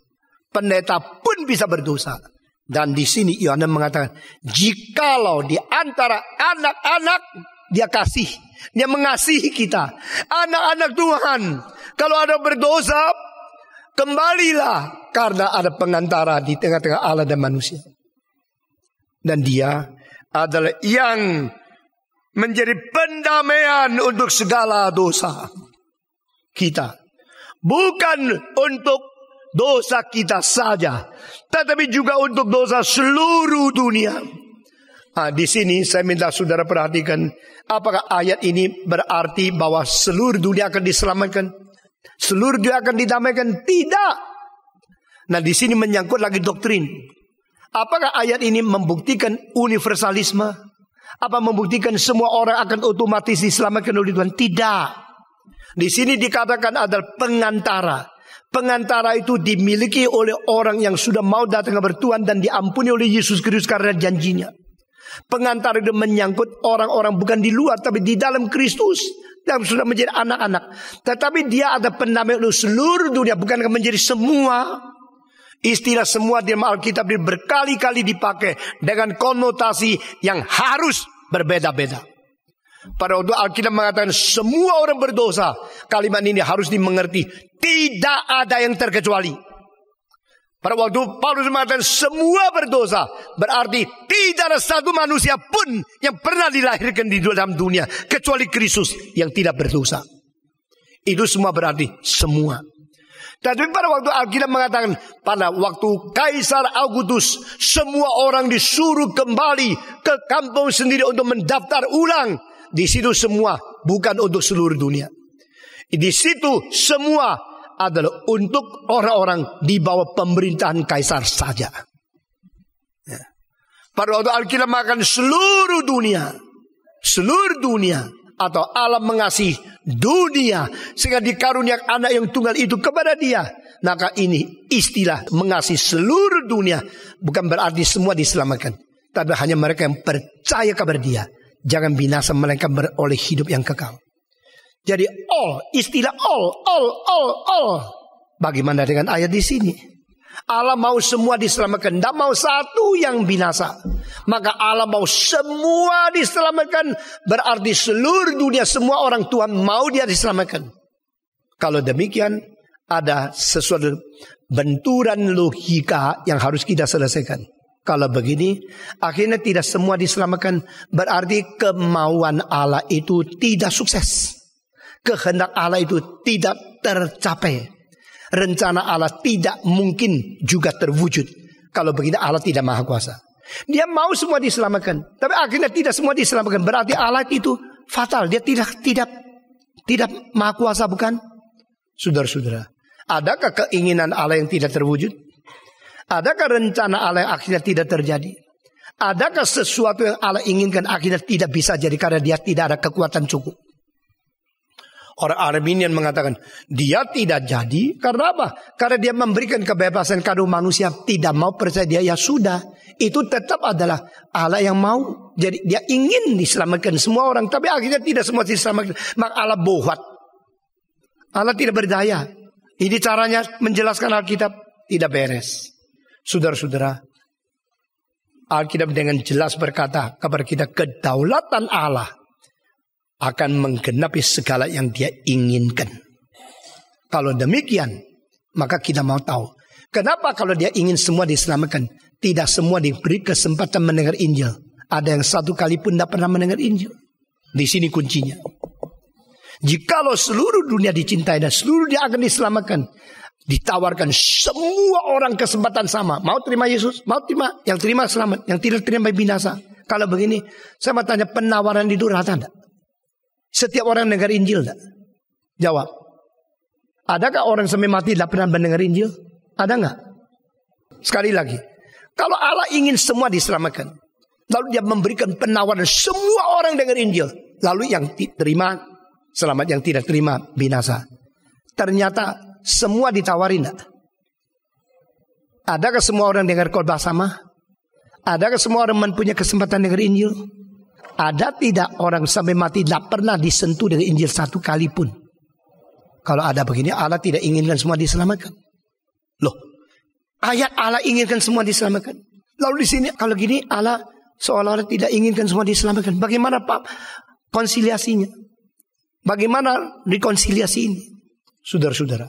Pendeta pun bisa berdosa. Dan di sini Yohanes mengatakan, jikalau di antara anak-anak dia kasih, dia mengasihi kita, anak-anak Tuhan, kalau ada berdosa, kembalilah, karena ada pengantara di tengah-tengah Allah dan manusia. Dan dia adalah yang menjadi pendamaian untuk segala dosa kita. Bukan untuk dosa kita saja, tetapi juga untuk dosa seluruh dunia. Nah, di sini saya minta saudara perhatikan, apakah ayat ini berarti bahwa seluruh dunia akan diselamatkan? Seluruh dunia akan didamaikan? Tidak. Nah, di sini menyangkut lagi doktrin. Apakah ayat ini membuktikan universalisme? Apa membuktikan semua orang akan otomatis diselamatkan oleh Tuhan? Tidak. Di sini dikatakan adalah pengantara. Pengantara itu dimiliki oleh orang yang sudah mau datang kepada Tuhan dan diampuni oleh Yesus Kristus karena janjinya. Pengantara itu menyangkut orang-orang bukan di luar tapi di dalam Kristus yang sudah menjadi anak-anak. Tetapi dia ada pendamaian untuk seluruh dunia, bukan menjadi semua. Istilah semua di Alkitab berkali-kali dipakai dengan konotasi yang harus berbeda-beda. Pada waktu Alkitab mengatakan semua orang berdosa, kalimat ini harus dimengerti, tidak ada yang terkecuali. Pada waktu Paulus mengatakan semua berdosa, berarti tidak ada satu manusia pun yang pernah dilahirkan di dalam dunia kecuali Kristus yang tidak berdosa. Itu semua berarti semua. Tapi pada waktu Alkitab mengatakan pada waktu Kaisar Augustus semua orang disuruh kembali ke kampung sendiri untuk mendaftar ulang. Di situ semua bukan untuk seluruh dunia. Di situ semua adalah untuk orang-orang di bawah pemerintahan Kaisar saja. Ya. Pada waktu Alkitab mengatakan seluruh dunia atau Allah mengasihi dunia sehingga dikaruniakan anak yang tunggal itu kepada dia. Maka ini istilah mengasihi seluruh dunia bukan berarti semua diselamatkan, tapi hanya mereka yang percaya kepada dia. Jangan binasa, melainkan beroleh hidup yang kekal. Jadi istilah all. Bagaimana dengan ayat di sini? Allah mau semua diselamatkan, tidak mau satu yang binasa. Maka Allah mau semua diselamatkan, berarti seluruh dunia, semua orang Tuhan mau dia diselamatkan. Kalau demikian, ada sesuatu benturan logika yang harus kita selesaikan. Kalau begini, akhirnya tidak semua diselamatkan, berarti kemauan Allah itu tidak sukses. Kehendak Allah itu tidak tercapai. Rencana Allah tidak mungkin juga terwujud. Kalau begini Allah tidak maha kuasa. Dia mau semua diselamatkan, tapi akhirnya tidak semua diselamatkan. Berarti Allah itu fatal. Dia tidak maha kuasa, bukan? Saudara-saudara, adakah keinginan Allah yang tidak terwujud? Adakah rencana Allah yang akhirnya tidak terjadi? Adakah sesuatu yang Allah inginkan akhirnya tidak bisa jadi karena dia tidak ada kekuatan cukup? Orang Arminian mengatakan dia tidak jadi karena apa? Karena dia memberikan kebebasan kepada manusia, tidak mau percaya dia, ya sudah. Itu tetap adalah Allah yang mau. Jadi dia ingin diselamatkan semua orang, tapi akhirnya tidak semua diselamatkan. Maka Allah bohwat. Allah tidak berdaya. Ini caranya menjelaskan Alkitab. tidak beres. Saudara-saudara, Alkitab dengan jelas berkata kepada kita, kedaulatan Allah akan menggenapi segala yang Dia inginkan. Kalau demikian, maka kita mau tahu, kenapa kalau Dia ingin semua diselamatkan, tidak semua diberi kesempatan mendengar Injil. Ada yang satu kali pun tidak pernah mendengar Injil. Di sini kuncinya. Jikalau seluruh dunia dicintai dan seluruh dia akan diselamatkan, ditawarkan semua orang kesempatan sama. Mau terima Yesus, mau terima, yang terima selamat, yang tidak terima binasa. Kalau begini, saya mau tanya, penawaran itu rata enggak? Setiap orang dengar Injil enggak? Jawab. Adakah orang sampai mati tidak pernah mendengar Injil? Ada enggak? Sekali lagi, kalau Allah ingin semua diselamatkan, lalu Dia memberikan penawaran semua orang dengar Injil, lalu yang terima selamat, yang tidak terima binasa. Ternyata semua ditawari enggak? Adakah semua orang dengar khotbah sama? Adakah semua orang mempunyai kesempatan dengar Injil? Ada tidak orang sampai mati tidak pernah disentuh dengan Injil satu kali pun? Kalau ada begini, Allah tidak inginkan semua diselamatkan. Loh, ayat Allah inginkan semua diselamatkan. Lalu di sini kalau gini Allah seolah-olah tidak inginkan semua diselamatkan. Bagaimana Pak konsiliasinya? Bagaimana rekonsiliasi ini? Saudara-saudara,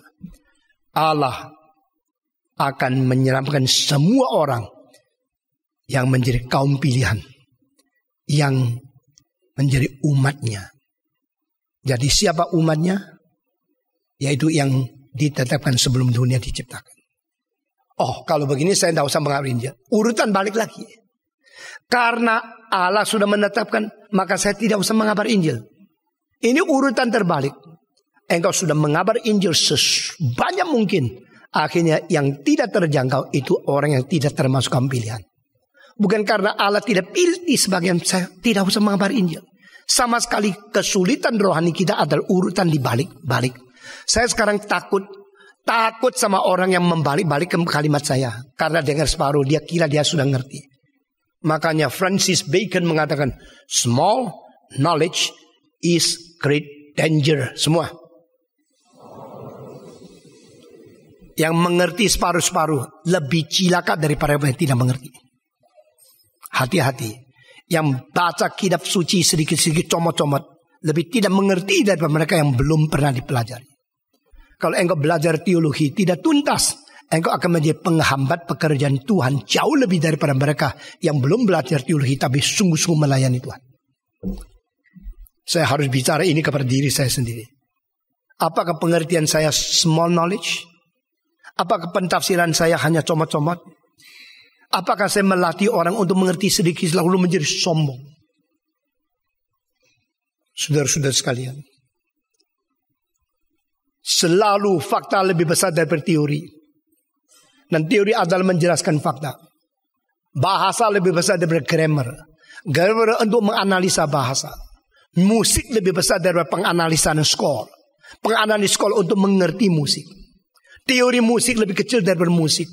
Allah akan menyelamatkan semua orang yang menjadi kaum pilihan, yang menjadi umatnya. Jadi siapa umatnya? Yaitu yang ditetapkan sebelum dunia diciptakan. Oh, kalau begini saya tidak usah mengabar Injil. Urutan balik lagi. Karena Allah sudah menetapkan, maka saya tidak usah mengabar Injil. Ini urutan terbalik. Engkau sudah mengabar Injil sebanyak mungkin. Akhirnya yang tidak terjangkau itu orang yang tidak termasuk kaum pilihan. Bukan karena Allah tidak pilih sebagian, saya tidak usah mengabar Injil. Sama sekali kesulitan rohani kita adalah urutan dibalik-balik. Saya sekarang takut sama orang yang membalik-balik kalimat saya. Karena dengar separuh, dia kira dia sudah ngerti. Makanya Francis Bacon mengatakan, small knowledge is great danger. Semua yang mengerti separuh-separuh lebih cilaka daripada yang tidak mengerti. Hati-hati. Yang baca kitab suci sedikit-sedikit comot-comot lebih tidak mengerti daripada mereka yang belum pernah dipelajari. Kalau engkau belajar teologi tidak tuntas, engkau akan menjadi penghambat pekerjaan Tuhan jauh lebih daripada mereka yang belum belajar teologi tapi sungguh-sungguh melayani Tuhan. Saya harus bicara ini kepada diri saya sendiri. Apakah pengertian saya small knowledge? Apakah pentafsiran saya hanya comot-comot? Apakah saya melatih orang untuk mengerti sedikit lalu menjadi sombong? Saudara-saudara sekalian, selalu fakta lebih besar daripada teori. Dan teori adalah menjelaskan fakta. Bahasa lebih besar daripada grammar. Grammar untuk menganalisa bahasa. Musik lebih besar daripada penganalisan skor. Penganalisis skor untuk mengerti musik. Teori musik lebih kecil daripada musik.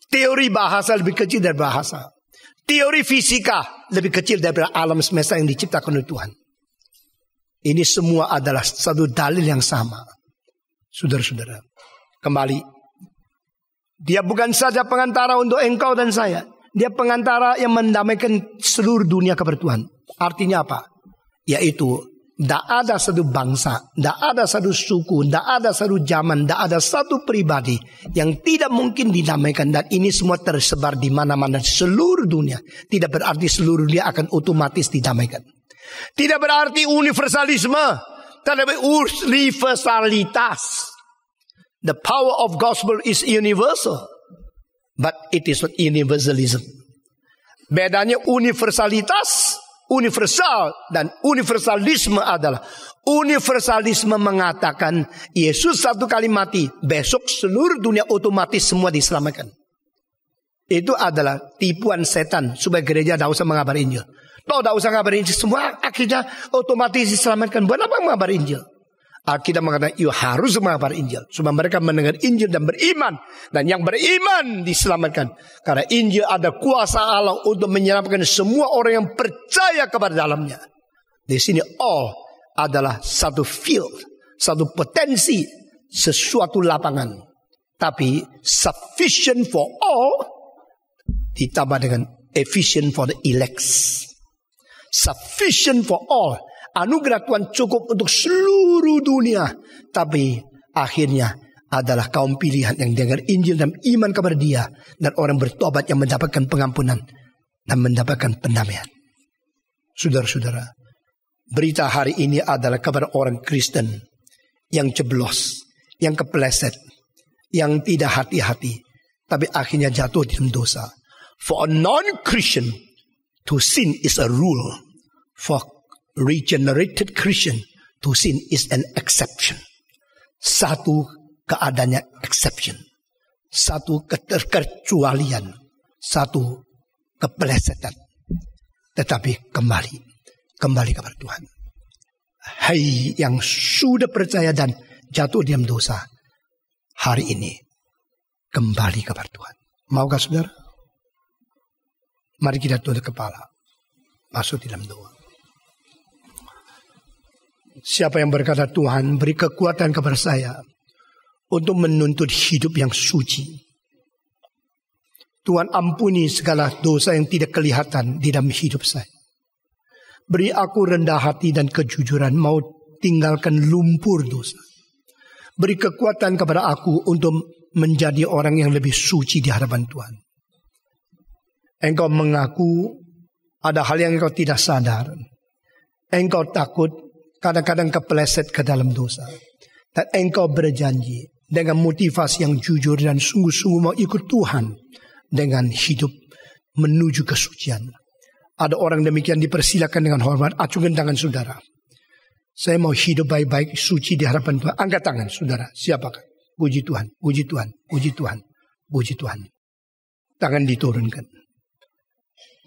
Teori bahasa lebih kecil dari bahasa. Teori fisika lebih kecil daripada alam semesta yang diciptakan oleh Tuhan. Ini semua adalah satu dalil yang sama. Saudara-saudara, kembali. Dia bukan saja pengantara untuk engkau dan saya. Dia pengantara yang mendamaikan seluruh dunia kepada Tuhan. Artinya apa? Yaitu tidak ada satu bangsa, tidak ada satu suku, tidak ada satu zaman, tidak ada satu pribadi yang tidak mungkin didamaikan. Dan ini semua tersebar di mana-mana seluruh dunia. Tidak berarti seluruh dunia akan otomatis didamaikan. Tidak berarti universalisme, tetapi universalitas. The power of gospel is universal, but it is not universalism. Bedanya universalitas, universal dan universalisme adalah universalisme mengatakan Yesus satu kali mati, besok seluruh dunia otomatis semua diselamatkan. Itu adalah tipuan setan supaya gereja tidak usah mengabar Injil. Tidak usah mengabar Injil, semua akhirnya otomatis diselamatkan. Buat apa mengabar Injil? Alkitab mengatakan you harus mengabar Injil supaya mereka mendengar Injil dan beriman, dan yang beriman diselamatkan. Karena Injil ada kuasa Allah untuk menyelamatkan semua orang yang percaya kepada dalamnya. Di sini all adalah satu field, satu potensi, sesuatu lapangan. Tapi sufficient for all ditambah dengan efficient for the elect. Sufficient for all. Anugerah Tuhan cukup untuk seluruh dunia. Tapi akhirnya adalah kaum pilihan yang dengar Injil dan iman kepada Dia. Dan orang bertobat yang mendapatkan pengampunan dan mendapatkan pendamaian. Saudara-saudara, berita hari ini adalah kepada orang Kristen yang jeblos, yang kepleset, yang tidak hati-hati, tapi akhirnya jatuh dalam dosa. For a non-Christian, to sin is a rule. For regenerated Christian, to sin is an exception. Satu keadaannya exception. Satu keterkecualian. Satu keplesetan. Tetapi kembali kepada Tuhan. Hai yang sudah percaya dan jatuh dalam dosa, hari ini kembali kepada Tuhan. Maukah saudara? Mari kita tunduk kepala, masuk dalam doa. Siapa yang berkata, Tuhan beri kekuatan kepada saya untuk menuntut hidup yang suci. Tuhan ampuni segala dosa yang tidak kelihatan di dalam hidup saya. Beri aku rendah hati dan kejujuran, mau tinggalkan lumpur dosa. Beri kekuatan kepada aku untuk menjadi orang yang lebih suci di hadapan Tuhan. Engkau mengaku ada hal yang engkau tidak sadar. Engkau takut kadang-kadang kepleset ke dalam dosa. Dan engkau berjanji dengan motivasi yang jujur dan sungguh-sungguh mau ikut Tuhan dengan hidup menuju kesucian. Ada orang demikian dipersilakan dengan hormat. Acungkan tangan saudara. Saya mau hidup baik-baik, suci di hadapan Tuhan. Angkat tangan saudara. Siapakah? Puji Tuhan, puji Tuhan, puji Tuhan, puji Tuhan. Tangan diturunkan.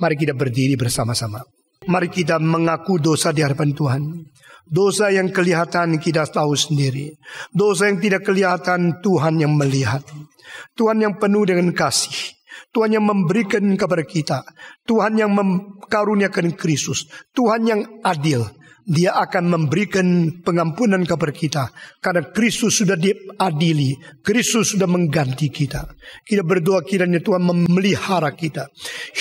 Mari kita berdiri bersama-sama. Mari kita mengaku dosa di hadapan Tuhan. Dosa yang kelihatan kita tahu sendiri. Dosa yang tidak kelihatan Tuhan yang melihat. Tuhan yang penuh dengan kasih. Tuhan yang memberikan kepada kita. Tuhan yang mengkaruniakan Kristus. Tuhan yang adil. Dia akan memberikan pengampunan kepada kita. Karena Kristus sudah diadili. Kristus sudah mengganti kita. Kita berdoa kiranya Tuhan memelihara kita.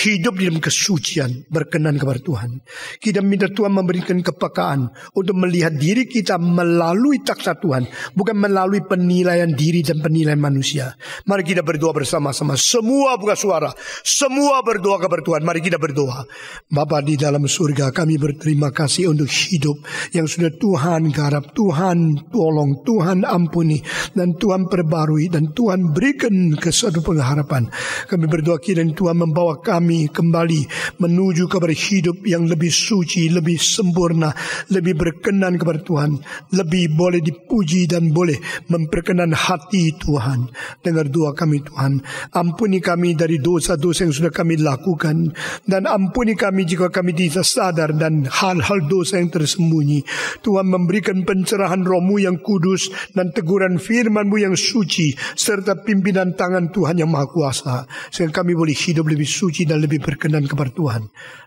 Hidup dalam kesucian berkenan kepada Tuhan. Kita minta Tuhan memberikan kepekaan untuk melihat diri kita melalui taksat Tuhan. Bukan melalui penilaian diri dan penilaian manusia. Mari kita berdoa bersama-sama. Semua buka suara. Semua berdoa kepada Tuhan. Mari kita berdoa. Bapa di dalam surga, kami berterima kasih untuk hidup yang sudah Tuhan garap, Tuhan tolong, Tuhan ampuni, dan Tuhan perbarui, dan Tuhan berikan ke suatu pengharapan. Kami berdoa kiranya Tuhan membawa kami kembali menuju kepada hidup yang lebih suci, lebih sempurna, lebih berkenan kepada Tuhan, lebih boleh dipuji dan boleh memperkenan hati Tuhan. Dengar doa kami Tuhan, ampuni kami dari dosa-dosa yang sudah kami lakukan, dan ampuni kami jika kami tidak sadar dan hal-hal dosa yang tersembunyi. Tuhan memberikan pencerahan Roh-Mu yang kudus dan teguran firman-Mu yang suci serta pimpinan tangan Tuhan yang Maha Kuasa, sehingga kami boleh hidup lebih suci dan lebih berkenan kepada Tuhan.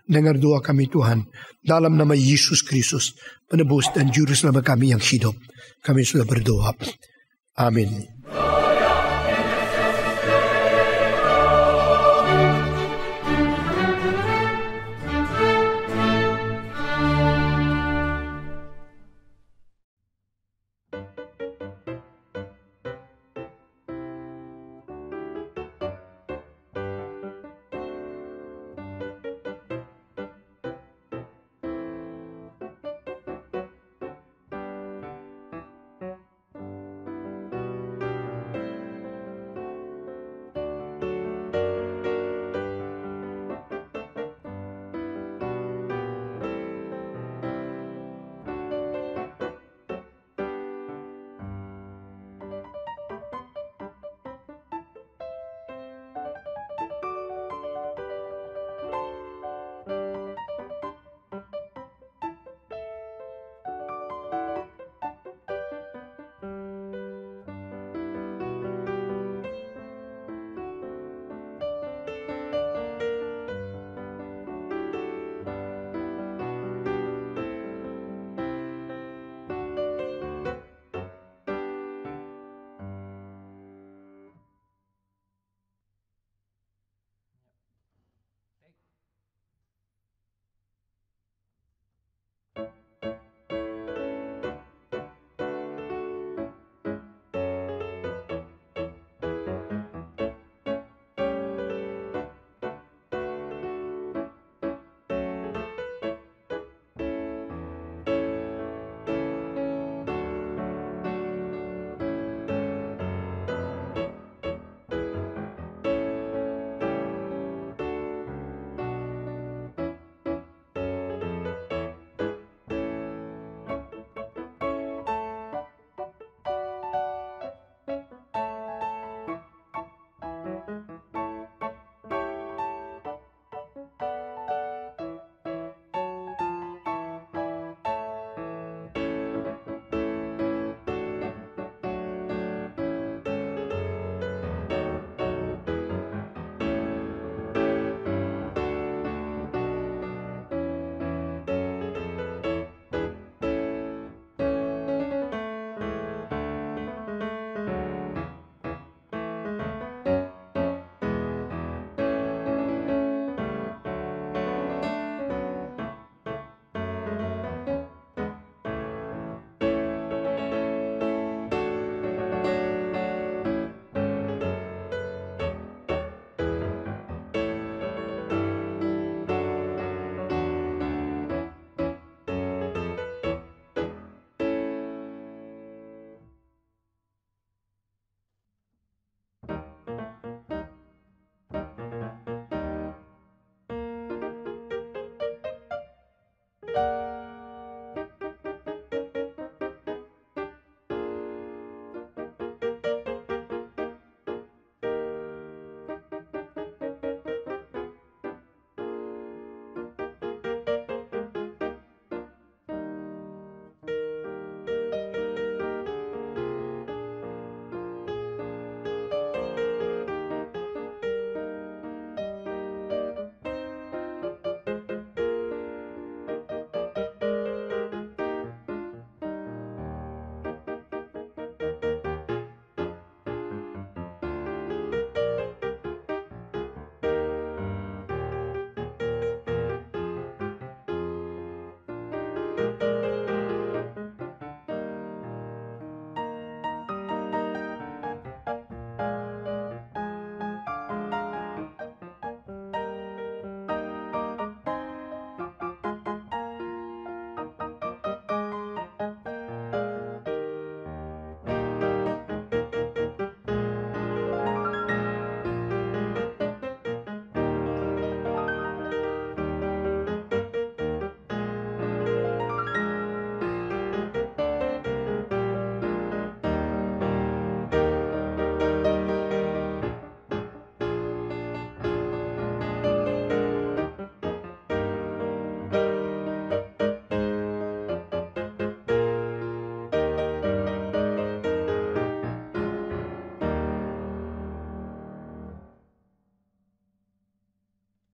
Dengar doa kami Tuhan, dalam nama Yesus Kristus, penebus dan juru selamat kami yang hidup. Kami sudah berdoa. Amin.